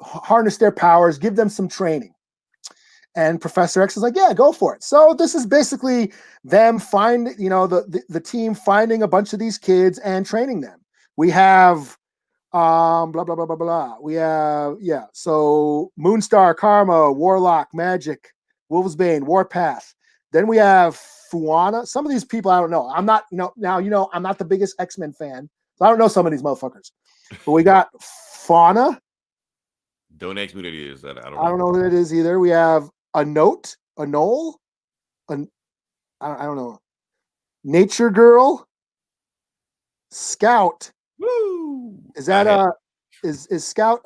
Speaker 2: Harness their powers, give them some training. And Professor X is like, yeah, go for it. So this is basically them the team finding a bunch of these kids and training them. We have blah blah blah blah blah. We have so Moonstar, Karma, Warlock, Magic, Wolvesbane, Warpath. Then we have Fuana. Some of these people I don't know. I'm not I'm not the biggest X-Men fan, so I don't know some of these motherfuckers. But we got Fauna.
Speaker 1: Don't ask me what it is. I
Speaker 2: don't know who it is either. We have I don't know. Nature Girl, Scout.
Speaker 1: Woo!
Speaker 2: Is that is Scout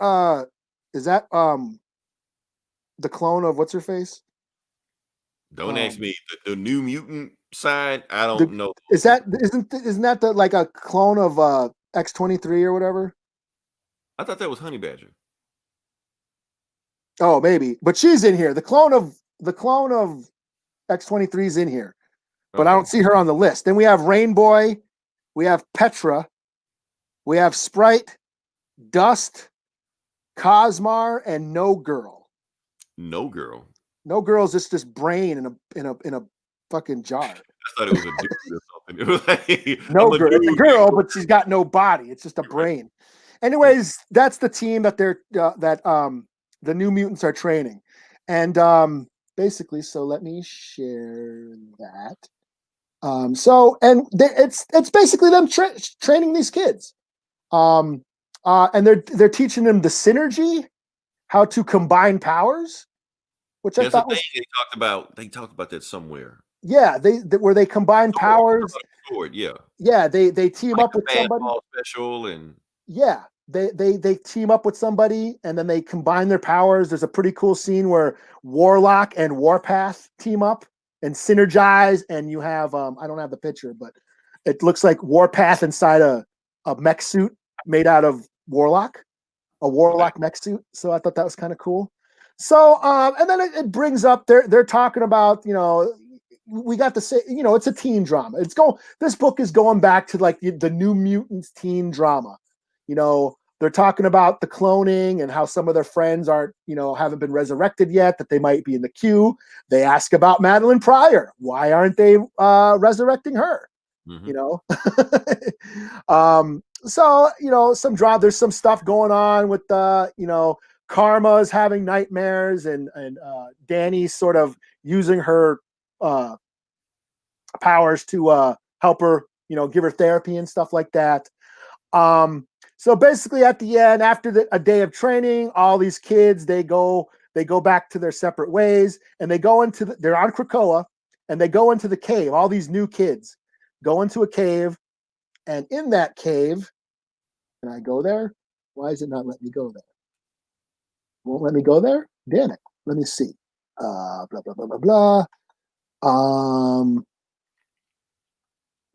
Speaker 2: is that the clone of what's her face?
Speaker 1: Don't ask me. The New Mutant side, I don't know.
Speaker 2: Isn't that the like a clone of X-23 or whatever?
Speaker 1: I thought that was Honey Badger.
Speaker 2: Oh, maybe, but she's in here. The clone of X-23 is in here, but I don't see her on the list. Then we have Rainboy, we have Petra, we have Sprite, Dust, Cosmar, and No Girl.
Speaker 1: No Girl.
Speaker 2: No Girl's just this brain in a fucking jar.
Speaker 1: I thought it was a dude or something. It was like,
Speaker 2: no girl, it's a girl, but she's got no body. It's just a brain. Anyways, that's the team that the New Mutants are training, and basically, so let me share that. It's basically them training these kids, and they're teaching them the synergy, how to combine powers, which I thought was
Speaker 1: they talked about that somewhere.
Speaker 2: Yeah, where they combine powers.
Speaker 1: Sword, yeah.
Speaker 2: Yeah, they team
Speaker 1: like
Speaker 2: up with somebody.
Speaker 1: Special and
Speaker 2: yeah, they team up with somebody and then they combine their powers. There's a pretty cool scene where Warlock and Warpath team up and synergize, and you have I don't have the picture, but it looks like Warpath inside a mech suit made out of Warlock, a Warlock mech suit. So I thought that was kind of cool. So and then it brings up they're talking about, we got to say, it's a teen drama. This book is going back to like the New Mutants teen drama. They're talking about the cloning and how some of their friends haven't been resurrected yet, that they might be in the queue. They ask about Madeline Pryor. Why aren't they resurrecting her?
Speaker 1: Mm-hmm.
Speaker 2: Some drama. There's some stuff going on with Karma's having nightmares and Danny's sort of using her powers to help her, give her therapy and stuff like that. So basically at the end, after a day of training, all these kids, they go back to their separate ways, and they're on Krakoa, and they go into the cave. All these new kids go into a cave, and in that cave, can I go there? Why is it not letting me go there? Won't let me go there? Damn it. Let me see. Blah, blah, blah, blah, blah.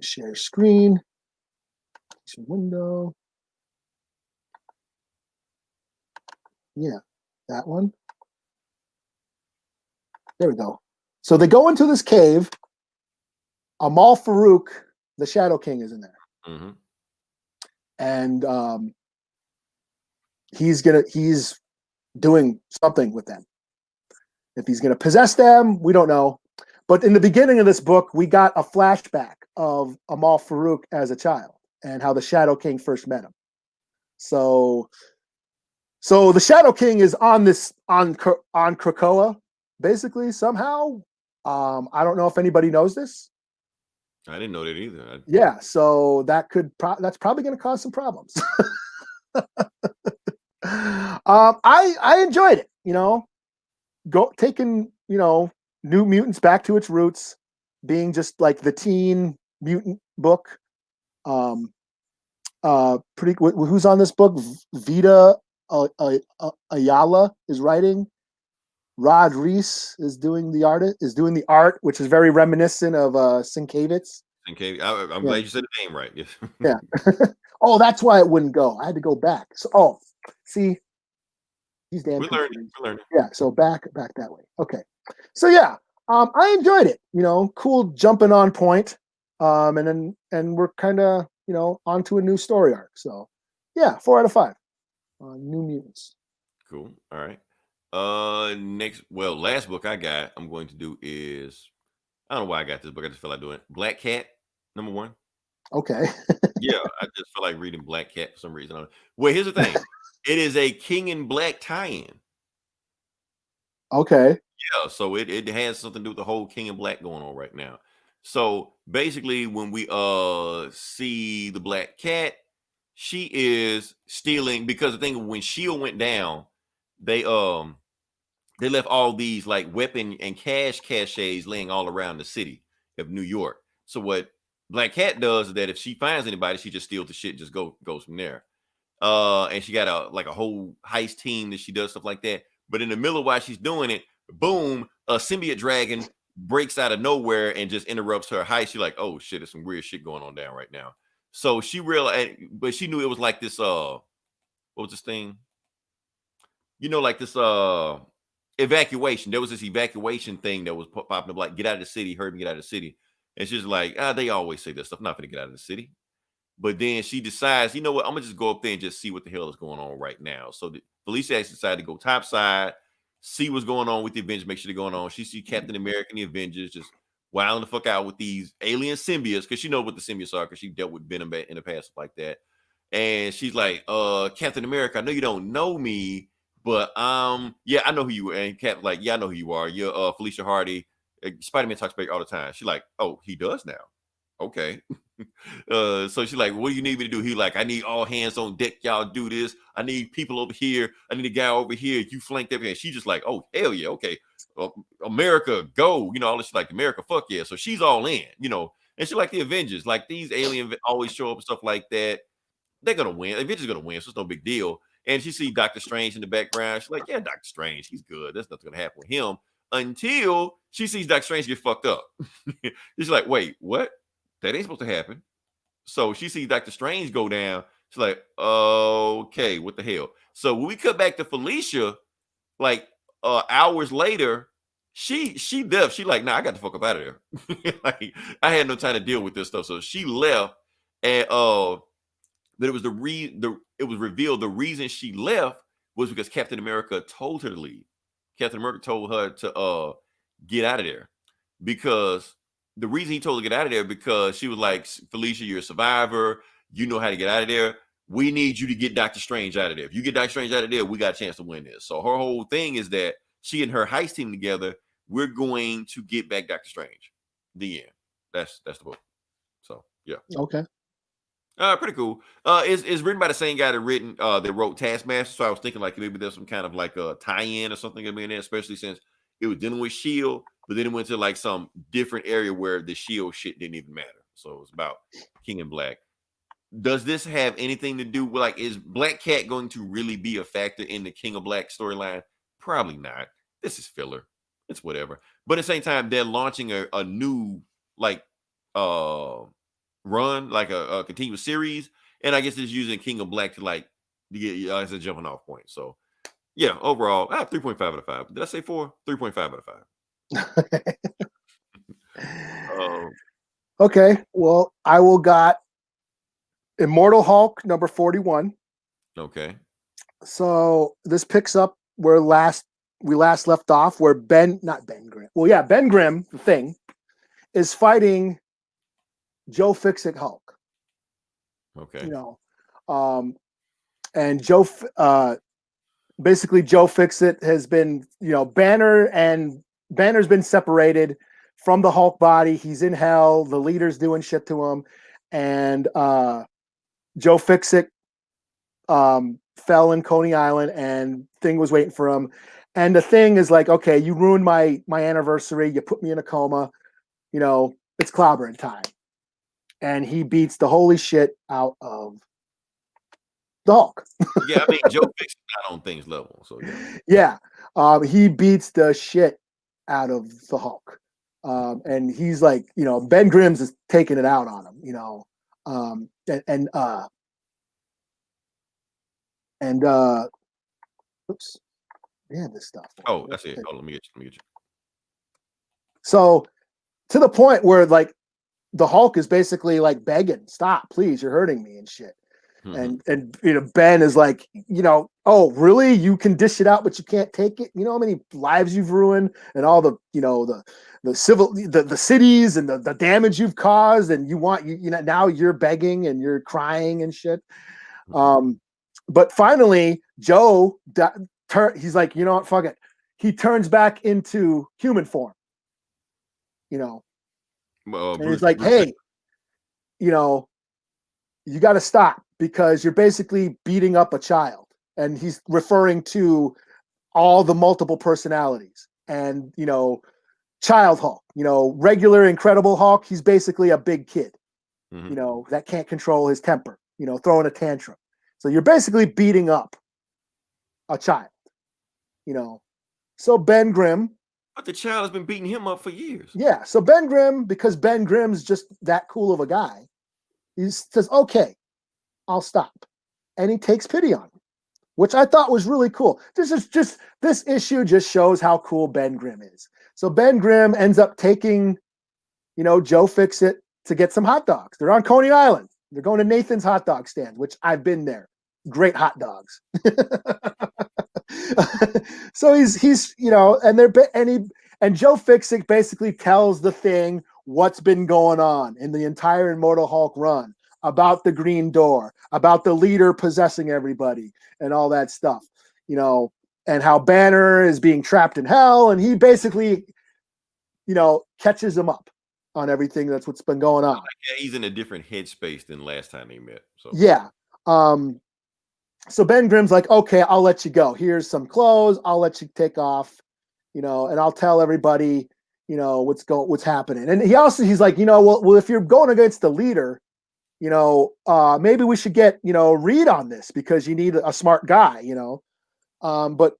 Speaker 2: Share screen. Window. Yeah, that one. There we go. So they go into this cave. Amal Farouk, the Shadow King, is in there.
Speaker 1: Mm-hmm.
Speaker 2: And he's doing something with them. If he's going to possess them, we don't know. But in the beginning of this book, we got a flashback of Amal Farouk as a child and how the Shadow King first met him. So the Shadow King is on Krakoa, basically, somehow. I don't know if anybody knows this.
Speaker 1: I didn't know that either.
Speaker 2: Yeah, so that's probably going to cause some problems. I enjoyed it, taking, New Mutants back to its roots, being just like the teen mutant book. Who's on this book? Vidja Ayala is writing. Rod Reese is doing the art, which is very reminiscent of Sienkiewicz.
Speaker 1: I'm glad you said the name right.
Speaker 2: Yeah. Oh, that's why it wouldn't go. I had to go back. So, see, these damn.
Speaker 1: We're learning.
Speaker 2: Yeah. So back that way. Okay. So yeah, I enjoyed it. Cool jumping on point. And we're kind of onto a new story arc. So yeah, 4 out of 5. New Mutants.
Speaker 1: Cool. All right. Last book I got, I'm going to do is, I don't know why I got this book. I just feel like doing it. Black Cat, #1.
Speaker 2: Okay.
Speaker 1: Yeah, I just feel like reading Black Cat for some reason. Well, here's the thing. It is a King in Black tie-in.
Speaker 2: Okay.
Speaker 1: Yeah, so it has something to do with the whole King in Black going on right now. So basically, when we see the Black Cat, she is stealing, because the thing, when S.H.I.E.L.D. went down, they left all these like weapon and caches laying all around the city of New York. So what Black Cat does is that if she finds anybody, she just steals the shit, just goes from there. And she got a whole heist team that she does stuff like that. But in the middle of while she's doing it, boom, a symbiote dragon breaks out of nowhere and just interrupts her heist. She's like, oh shit, there's some weird shit going on down right now. So she realized, but she knew it was like this, what was this thing? Like this evacuation. There was this evacuation thing that was popping up, like, get out of the city, hurry me get out of the city. And she's like, they always say this stuff. I'm not gonna get out of the city. But then she decides, you know what? I'm gonna just go up there and just see what the hell is going on right now. So Felicia actually decided to go topside, see what's going on with the Avengers, make sure they're going on. She see Captain America and the Avengers just wilding the fuck out with these alien symbiotes, because she knows what the symbiotes are, because she dealt with Venom in the past, stuff like that. And she's like, Captain America, I know you don't know me, but yeah, I know who you are. And Cap like, yeah, I know who you are. You're Felicia Hardy. Spider-Man talks about you all the time. She's like, oh, he does now. Okay. So she's like, what do you need me to do? He like, I need all hands on deck. Y'all do this. I need people over here. I need a guy over here. You flanked everything. She just like, oh, hell yeah. Okay. America, go. All this like, America, fuck yeah. So she's all in, and she like the Avengers. Like, these aliens always show up and stuff like that. They're going to win. Avengers going to win. So it's no big deal. And she see Doctor Strange in the background. She's like, yeah, Doctor Strange, he's good. There's nothing going to happen with him, until she sees Doctor Strange get fucked up. She's like, wait, what? That ain't supposed to happen. So she sees Doctor Strange go down. She's like, okay, what the hell? So when we cut back to Felicia, like hours later, she left. She like, nah, I got the fuck up out of there. Like, I had no time to deal with this stuff. So she left, and but it was it was revealed the reason she left was because Captain America told her to leave. Captain America told her to get out of there, because the reason he told her to get out of there, because she was like, Felicia, you're a survivor. You know how to get out of there. We need you to get Doctor Strange out of there. If you get Doctor Strange out of there, we got a chance to win this. So her whole thing is that she and her heist team together, we're going to get back Doctor Strange. The end. That's the book. So yeah.
Speaker 2: Okay.
Speaker 1: Pretty cool. It's written by the same guy that wrote Taskmaster. So I was thinking like maybe there's some kind of like a tie-in or something in there, especially since it was dealing with Shield, but then it went to like some different area where the Shield shit didn't even matter. So it was about King and Black. Does this have anything to do with, like, is Black Cat going to really be a factor in the King of Black storyline? Probably not. This is filler. It's whatever. But at the same time, they're launching a new like run, like a continuous series, and I guess it's using King of Black to get as a jumping off point. So yeah, overall, 3.5 out of 5. Did I say 4? 3.5 out of 5.
Speaker 2: Okay, well, I will got Immortal Hulk number 41.
Speaker 1: Okay.
Speaker 2: So this picks up where we last left off, where Ben Grimm, the Thing, is fighting Joe Fixit Hulk.
Speaker 1: Okay.
Speaker 2: And basically Joe Fixit has been, Banner's been separated from the Hulk body. He's in hell. The leader's doing shit to him. And Joe Fixit fell in Coney Island, and Thing was waiting for him. And the Thing is like, okay, you ruined my anniversary. You put me in a coma. It's clobbering time. And he beats the holy shit out of the Hulk.
Speaker 1: Yeah, I mean, Joe Fixit not on Thing's level. So
Speaker 2: yeah. He beats the shit out of the Hulk. And he's like, Ben Grimm's is taking it out on him, oops, yeah, this stuff.
Speaker 1: Oh, that's it. Oh, let me get you.
Speaker 2: So to the point where like the Hulk is basically like begging, stop, please, you're hurting me and shit. Mm-hmm. And Ben is like, oh, really? You can dish it out, but you can't take it. You know how many lives you've ruined, and all the the cities and the damage you've caused, and now you're begging and you're crying and shit. Mm-hmm. But finally, Joe, he's like, you know what, fuck it. He turns back into human form. And he's like, hey, you got to stop, because you're basically beating up a child. And he's referring to all the multiple personalities. And, Child Hulk, regular Incredible Hulk, he's basically a big kid, mm-hmm. That can't control his temper, throwing a tantrum. So you're basically beating up a child, So Ben Grimm.
Speaker 1: But the child has been beating him up for years.
Speaker 2: Yeah. So Ben Grimm, because Ben Grimm's just that cool of a guy, he says, okay, I'll stop. And he takes pity on him, which I thought was really cool. This issue just shows how cool Ben Grimm is. So Ben Grimm ends up taking, Joe Fixit to get some hot dogs. They're on Coney Island. They're going to Nathan's hot dog stand, which I've been there. Great hot dogs. So he's and Joe Fixit basically tells the Thing what's been going on in the entire Immortal Hulk run, about the Green Door, about the leader possessing everybody, and all that stuff, and how Banner is being trapped in hell, and he basically, catches him up on everything. That's what's been going on.
Speaker 1: Yeah, he's in a different headspace than last time they met. So
Speaker 2: yeah. So Ben Grimm's like, okay, I'll let you go. Here's some clothes. I'll let you take off, and I'll tell everybody, what's happening. And he's like, well, if you're going against the leader, maybe we should get, Reed on this, because you need a smart guy, but,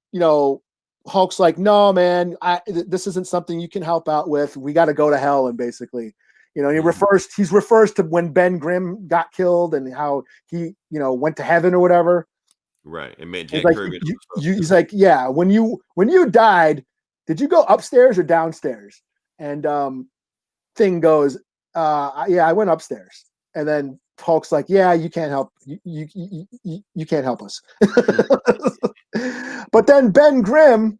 Speaker 2: Hulk's like, no, man, this isn't something you can help out with. We got to go to hell. And basically, he refers to when Ben Grimm got killed and how he, went to heaven or whatever.
Speaker 1: Right. And met Jack
Speaker 2: like,
Speaker 1: Kirby.
Speaker 2: He's like, yeah, when you died, did you go upstairs or downstairs? And Thing goes, yeah, I went upstairs. And then Hulk's like, yeah, you can't help. You can't help us. But then Ben Grimm,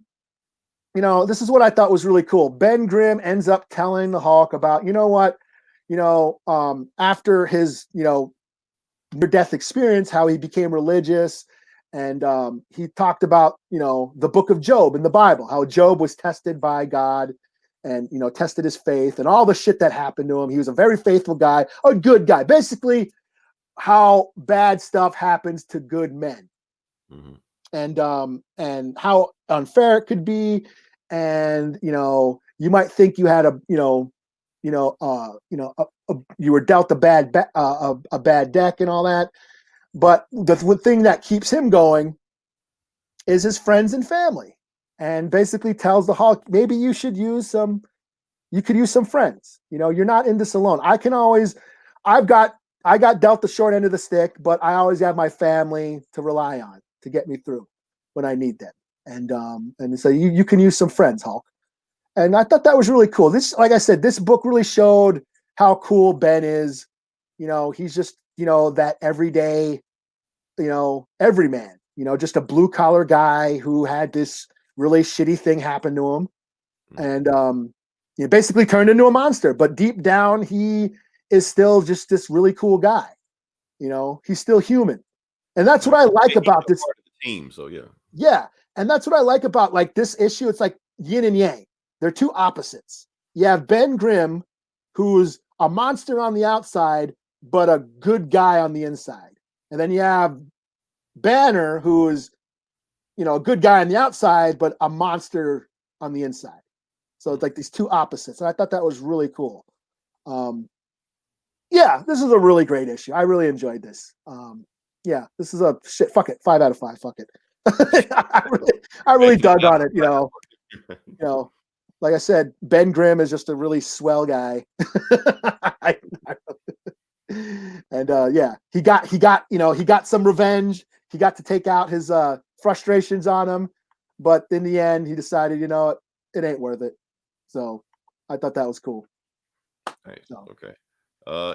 Speaker 2: this is what I thought was really cool. Ben Grimm ends up telling the Hulk about, after his, near-death experience, how he became religious. And he talked about, the book of Job in the Bible, how Job was tested by God and, tested his faith and all the shit that happened to him. He was a very faithful guy, a good guy. Basically, how bad stuff happens to good men. Mm-hmm. And how unfair it could be. And, you might think you had you were dealt a bad deck and all that. But the thing that keeps him going is his friends and family, and basically tells the Hulk, maybe you could use some friends. You're not in this alone. I got dealt the short end of the stick, but I always have my family to rely on to get me through when I need them. And so you can use some friends, Hulk. And I thought that was really cool. This, like I said, this book really showed how cool Ben is. He's just, that everyday, everyman, just a blue collar guy who had this really shitty thing happen to him. And he basically turned into a monster, but deep down, he is still just this really cool guy. He's still human. And that's what I like about this
Speaker 1: team. So yeah.
Speaker 2: Yeah. And that's what I like about like this issue. It's like yin and yang. They're two opposites. You have Ben Grimm, who's a monster on the outside, but a good guy on the inside. And then you have Banner, who's, a good guy on the outside, but a monster on the inside. So it's like these two opposites. And I thought that was really cool. Yeah, this is a really great issue. I really enjoyed this. Yeah, this is a shit. Fuck it. 5 out of 5. Fuck it. I really dug on it. Like I said, Ben Grimm is just a really swell guy. And yeah, he got some revenge. He got to take out his frustrations on him, but in the end, he decided, it ain't worth it. So I thought that was cool.
Speaker 1: Right. So. Okay.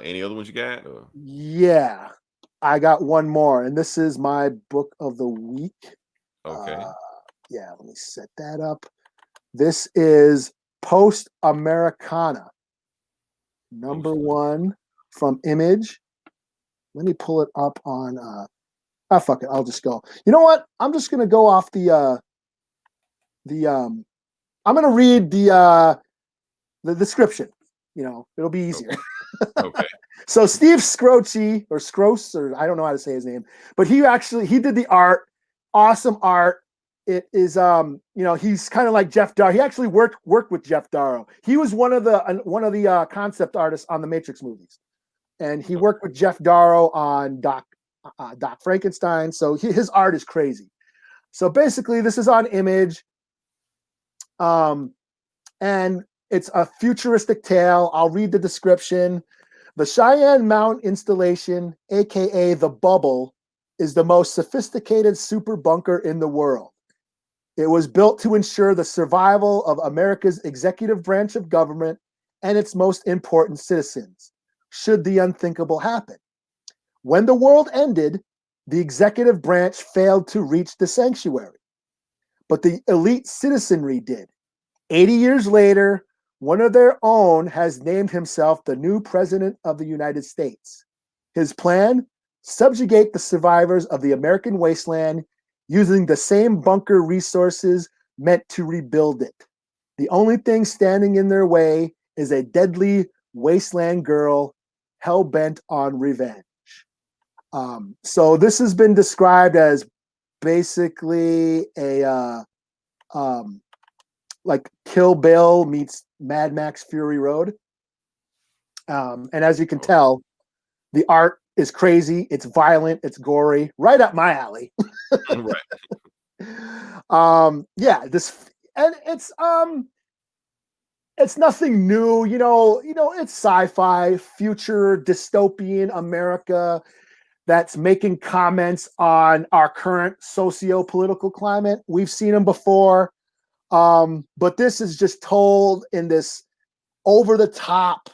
Speaker 1: Any other ones you got? Or?
Speaker 2: Yeah, I got one more, and this is my book of the week.
Speaker 1: Okay.
Speaker 2: Yeah, let me set that up. This is Post Americana, number 1 from Image. Let me pull it up on. Fuck it. I'll just go. You know what? I'm just gonna go off I'm gonna read the description. It'll be easier.
Speaker 1: Okay.
Speaker 2: So Steve Scroce or Scroce, or I don't know how to say his name, but he did the art. Awesome art. It is he's kind of like Jeff Darrow. He actually worked with Jeff Darrow. He was one of the concept artists on the Matrix movies, and he worked with Jeff Darrow on Doc Frankenstein. So his art is crazy. So basically, this is on Image. And it's a futuristic tale. I'll read the description. The Cheyenne Mountain installation, aka the Bubble, is the most sophisticated super bunker in the world. It was built to ensure the survival of America's executive branch of government and its most important citizens, should the unthinkable happen. When the world ended, the executive branch failed to reach the sanctuary, but the elite citizenry did. 80 years later, one of their own has named himself the new president of the United States. His plan? Subjugate the survivors of the American wasteland using the same bunker resources meant to rebuild it. The only thing standing in their way is a deadly wasteland girl hell-bent on revenge. So this has been described as basically a like Kill Bill meets Mad Max Fury Road. And as you can tell, the art is crazy. It's violent. It's gory. Right up my alley.
Speaker 1: Right.
Speaker 2: Yeah, this, and it's nothing new. It's sci-fi, future, dystopian America that's making comments on our current socio-political climate. We've seen them before. But this is just told in this over-the-top,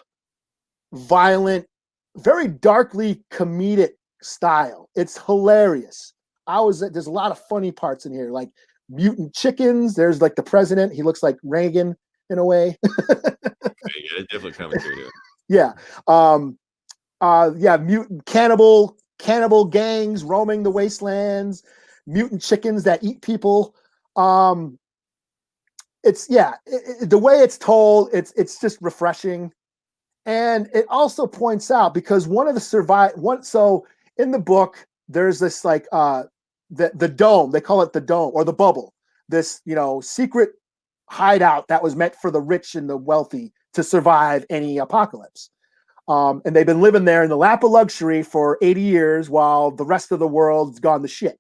Speaker 2: violent, very darkly comedic style. It's hilarious. There's a lot of funny parts in here, like mutant chickens. There's like the president. He looks like Reagan in a way.
Speaker 1: Okay, yeah, it's definitely coming through there.
Speaker 2: Yeah. Yeah, mutant cannibal gangs roaming the wastelands, mutant chickens that eat people. It's the way it's told, it's just refreshing. And it also points out, because one of the so in the book there's this like the dome, they call it the dome or the bubble, this secret hideout that was meant for the rich and the wealthy to survive any apocalypse. And they've been living there in the lap of luxury for 80 years while the rest of the world's gone to shit,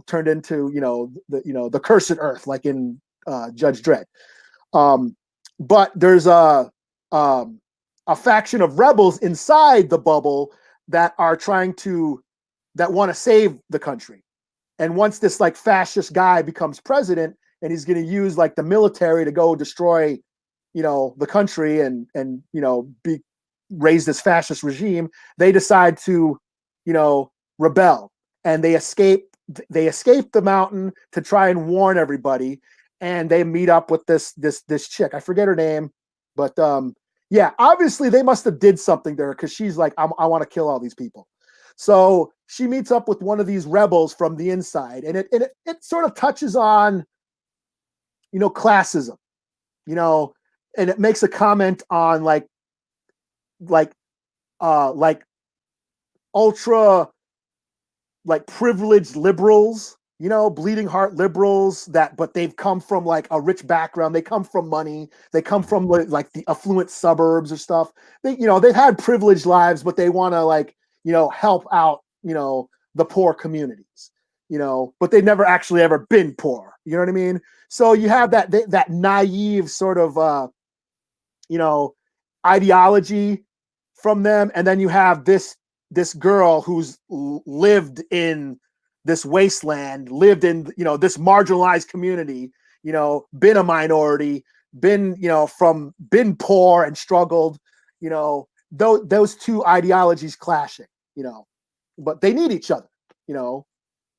Speaker 2: turned into the cursed earth, like in Judge Dredd. But there's a faction of rebels inside the bubble that want to save the country. And once this like fascist guy becomes president, and he's going to use like the military to go destroy, the country and raise this fascist regime, they decide to, rebel, and they escape the mountain to try and warn everybody. And they meet up with this chick. I forget her name, but yeah, obviously they must have did something there, because she's like, I want to kill all these people. So she meets up with one of these rebels from the inside, and it sort of touches on, classism, and it makes a comment on like ultra like privileged liberals, bleeding heart liberals but they've come from like a rich background. They come from money. They come from like the affluent suburbs or stuff. They've had privileged lives, but they want to like, help out, the poor communities, but they've never actually ever been poor. You know what I mean? So you have that naive sort of, ideology from them. And then you have this girl who's lived in this wasteland, lived in, this marginalized community, been a minority, been poor and struggled, those two ideologies clashing, but they need each other,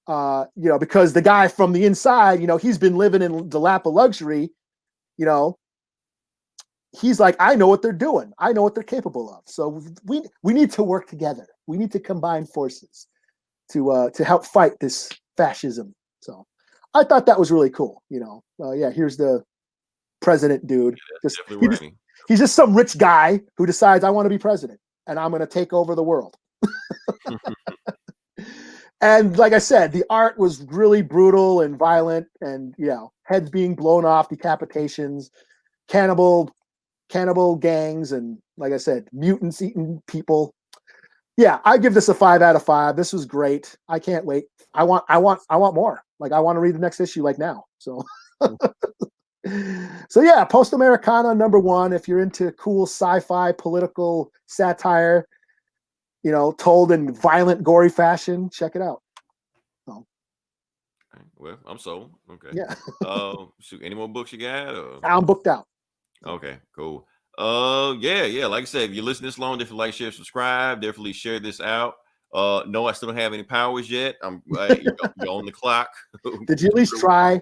Speaker 2: because the guy from the inside, he's been living in the lap of luxury, he's like, I know what they're doing. I know what they're capable of. So we need to work together. We need to combine forces to help fight this fascism. So I thought that was really cool. Yeah, here's the president dude.
Speaker 1: Yeah,
Speaker 2: He's just some rich guy who decides, I want to be president and I'm going to take over the world. And like I said, the art was really brutal and violent, and heads being blown off, decapitations, cannibal gangs, and like I said, mutants eating people. Yeah, I give this a 5 out of 5. This was great. I can't wait. I want more. Like, I want to read the next issue like now. So So yeah, Post Americana #1. If you're into cool sci-fi political satire, told in violent, gory fashion, check it out.
Speaker 1: Well, I'm sold. Okay.
Speaker 2: Yeah,
Speaker 1: Shoot, any more books you got?
Speaker 2: I'm booked out.
Speaker 1: Okay, cool. Yeah. Like I said, if you listen this long, definitely like, share, subscribe. Definitely share this out. No, I still don't have any powers yet. You're on the clock.
Speaker 2: Did you at least try?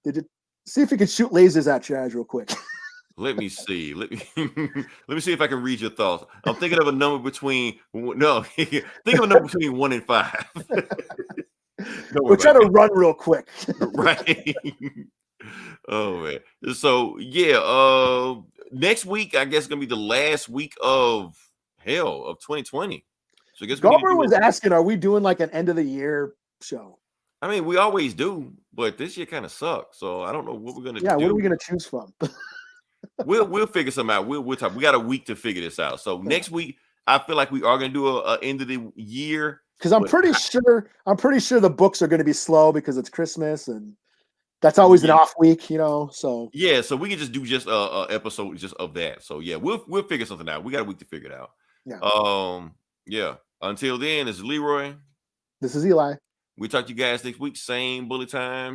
Speaker 2: Did you see if you could shoot lasers at your eyes real quick?
Speaker 1: Let me see. Let me let me see if I can read your thoughts. I'm thinking of a number between think of a number between 1 and 5.
Speaker 2: We're trying to run real quick.
Speaker 1: Right. Oh man. So next week I guess is gonna be the last week of 2020. So I guess
Speaker 2: Goldberg was asking, are we doing like an end of the year show?
Speaker 1: I mean, we always do, but this year kind of sucks. So I don't know what we're gonna do.
Speaker 2: Yeah, what are we gonna choose from?
Speaker 1: We'll figure something out. We'll talk. We got a week to figure this out. So next week, I feel like we are gonna do a end of the year.
Speaker 2: Because I'm pretty sure the books are gonna be slow because it's Christmas and that's always an off week, So
Speaker 1: yeah, so we can just do a episode just of that. So yeah, we'll figure something out. We got a week to figure it out.
Speaker 2: Yeah.
Speaker 1: Yeah. Until then, this is Leroy.
Speaker 2: This is Eli.
Speaker 1: We talk to you guys next week. Same bullet time.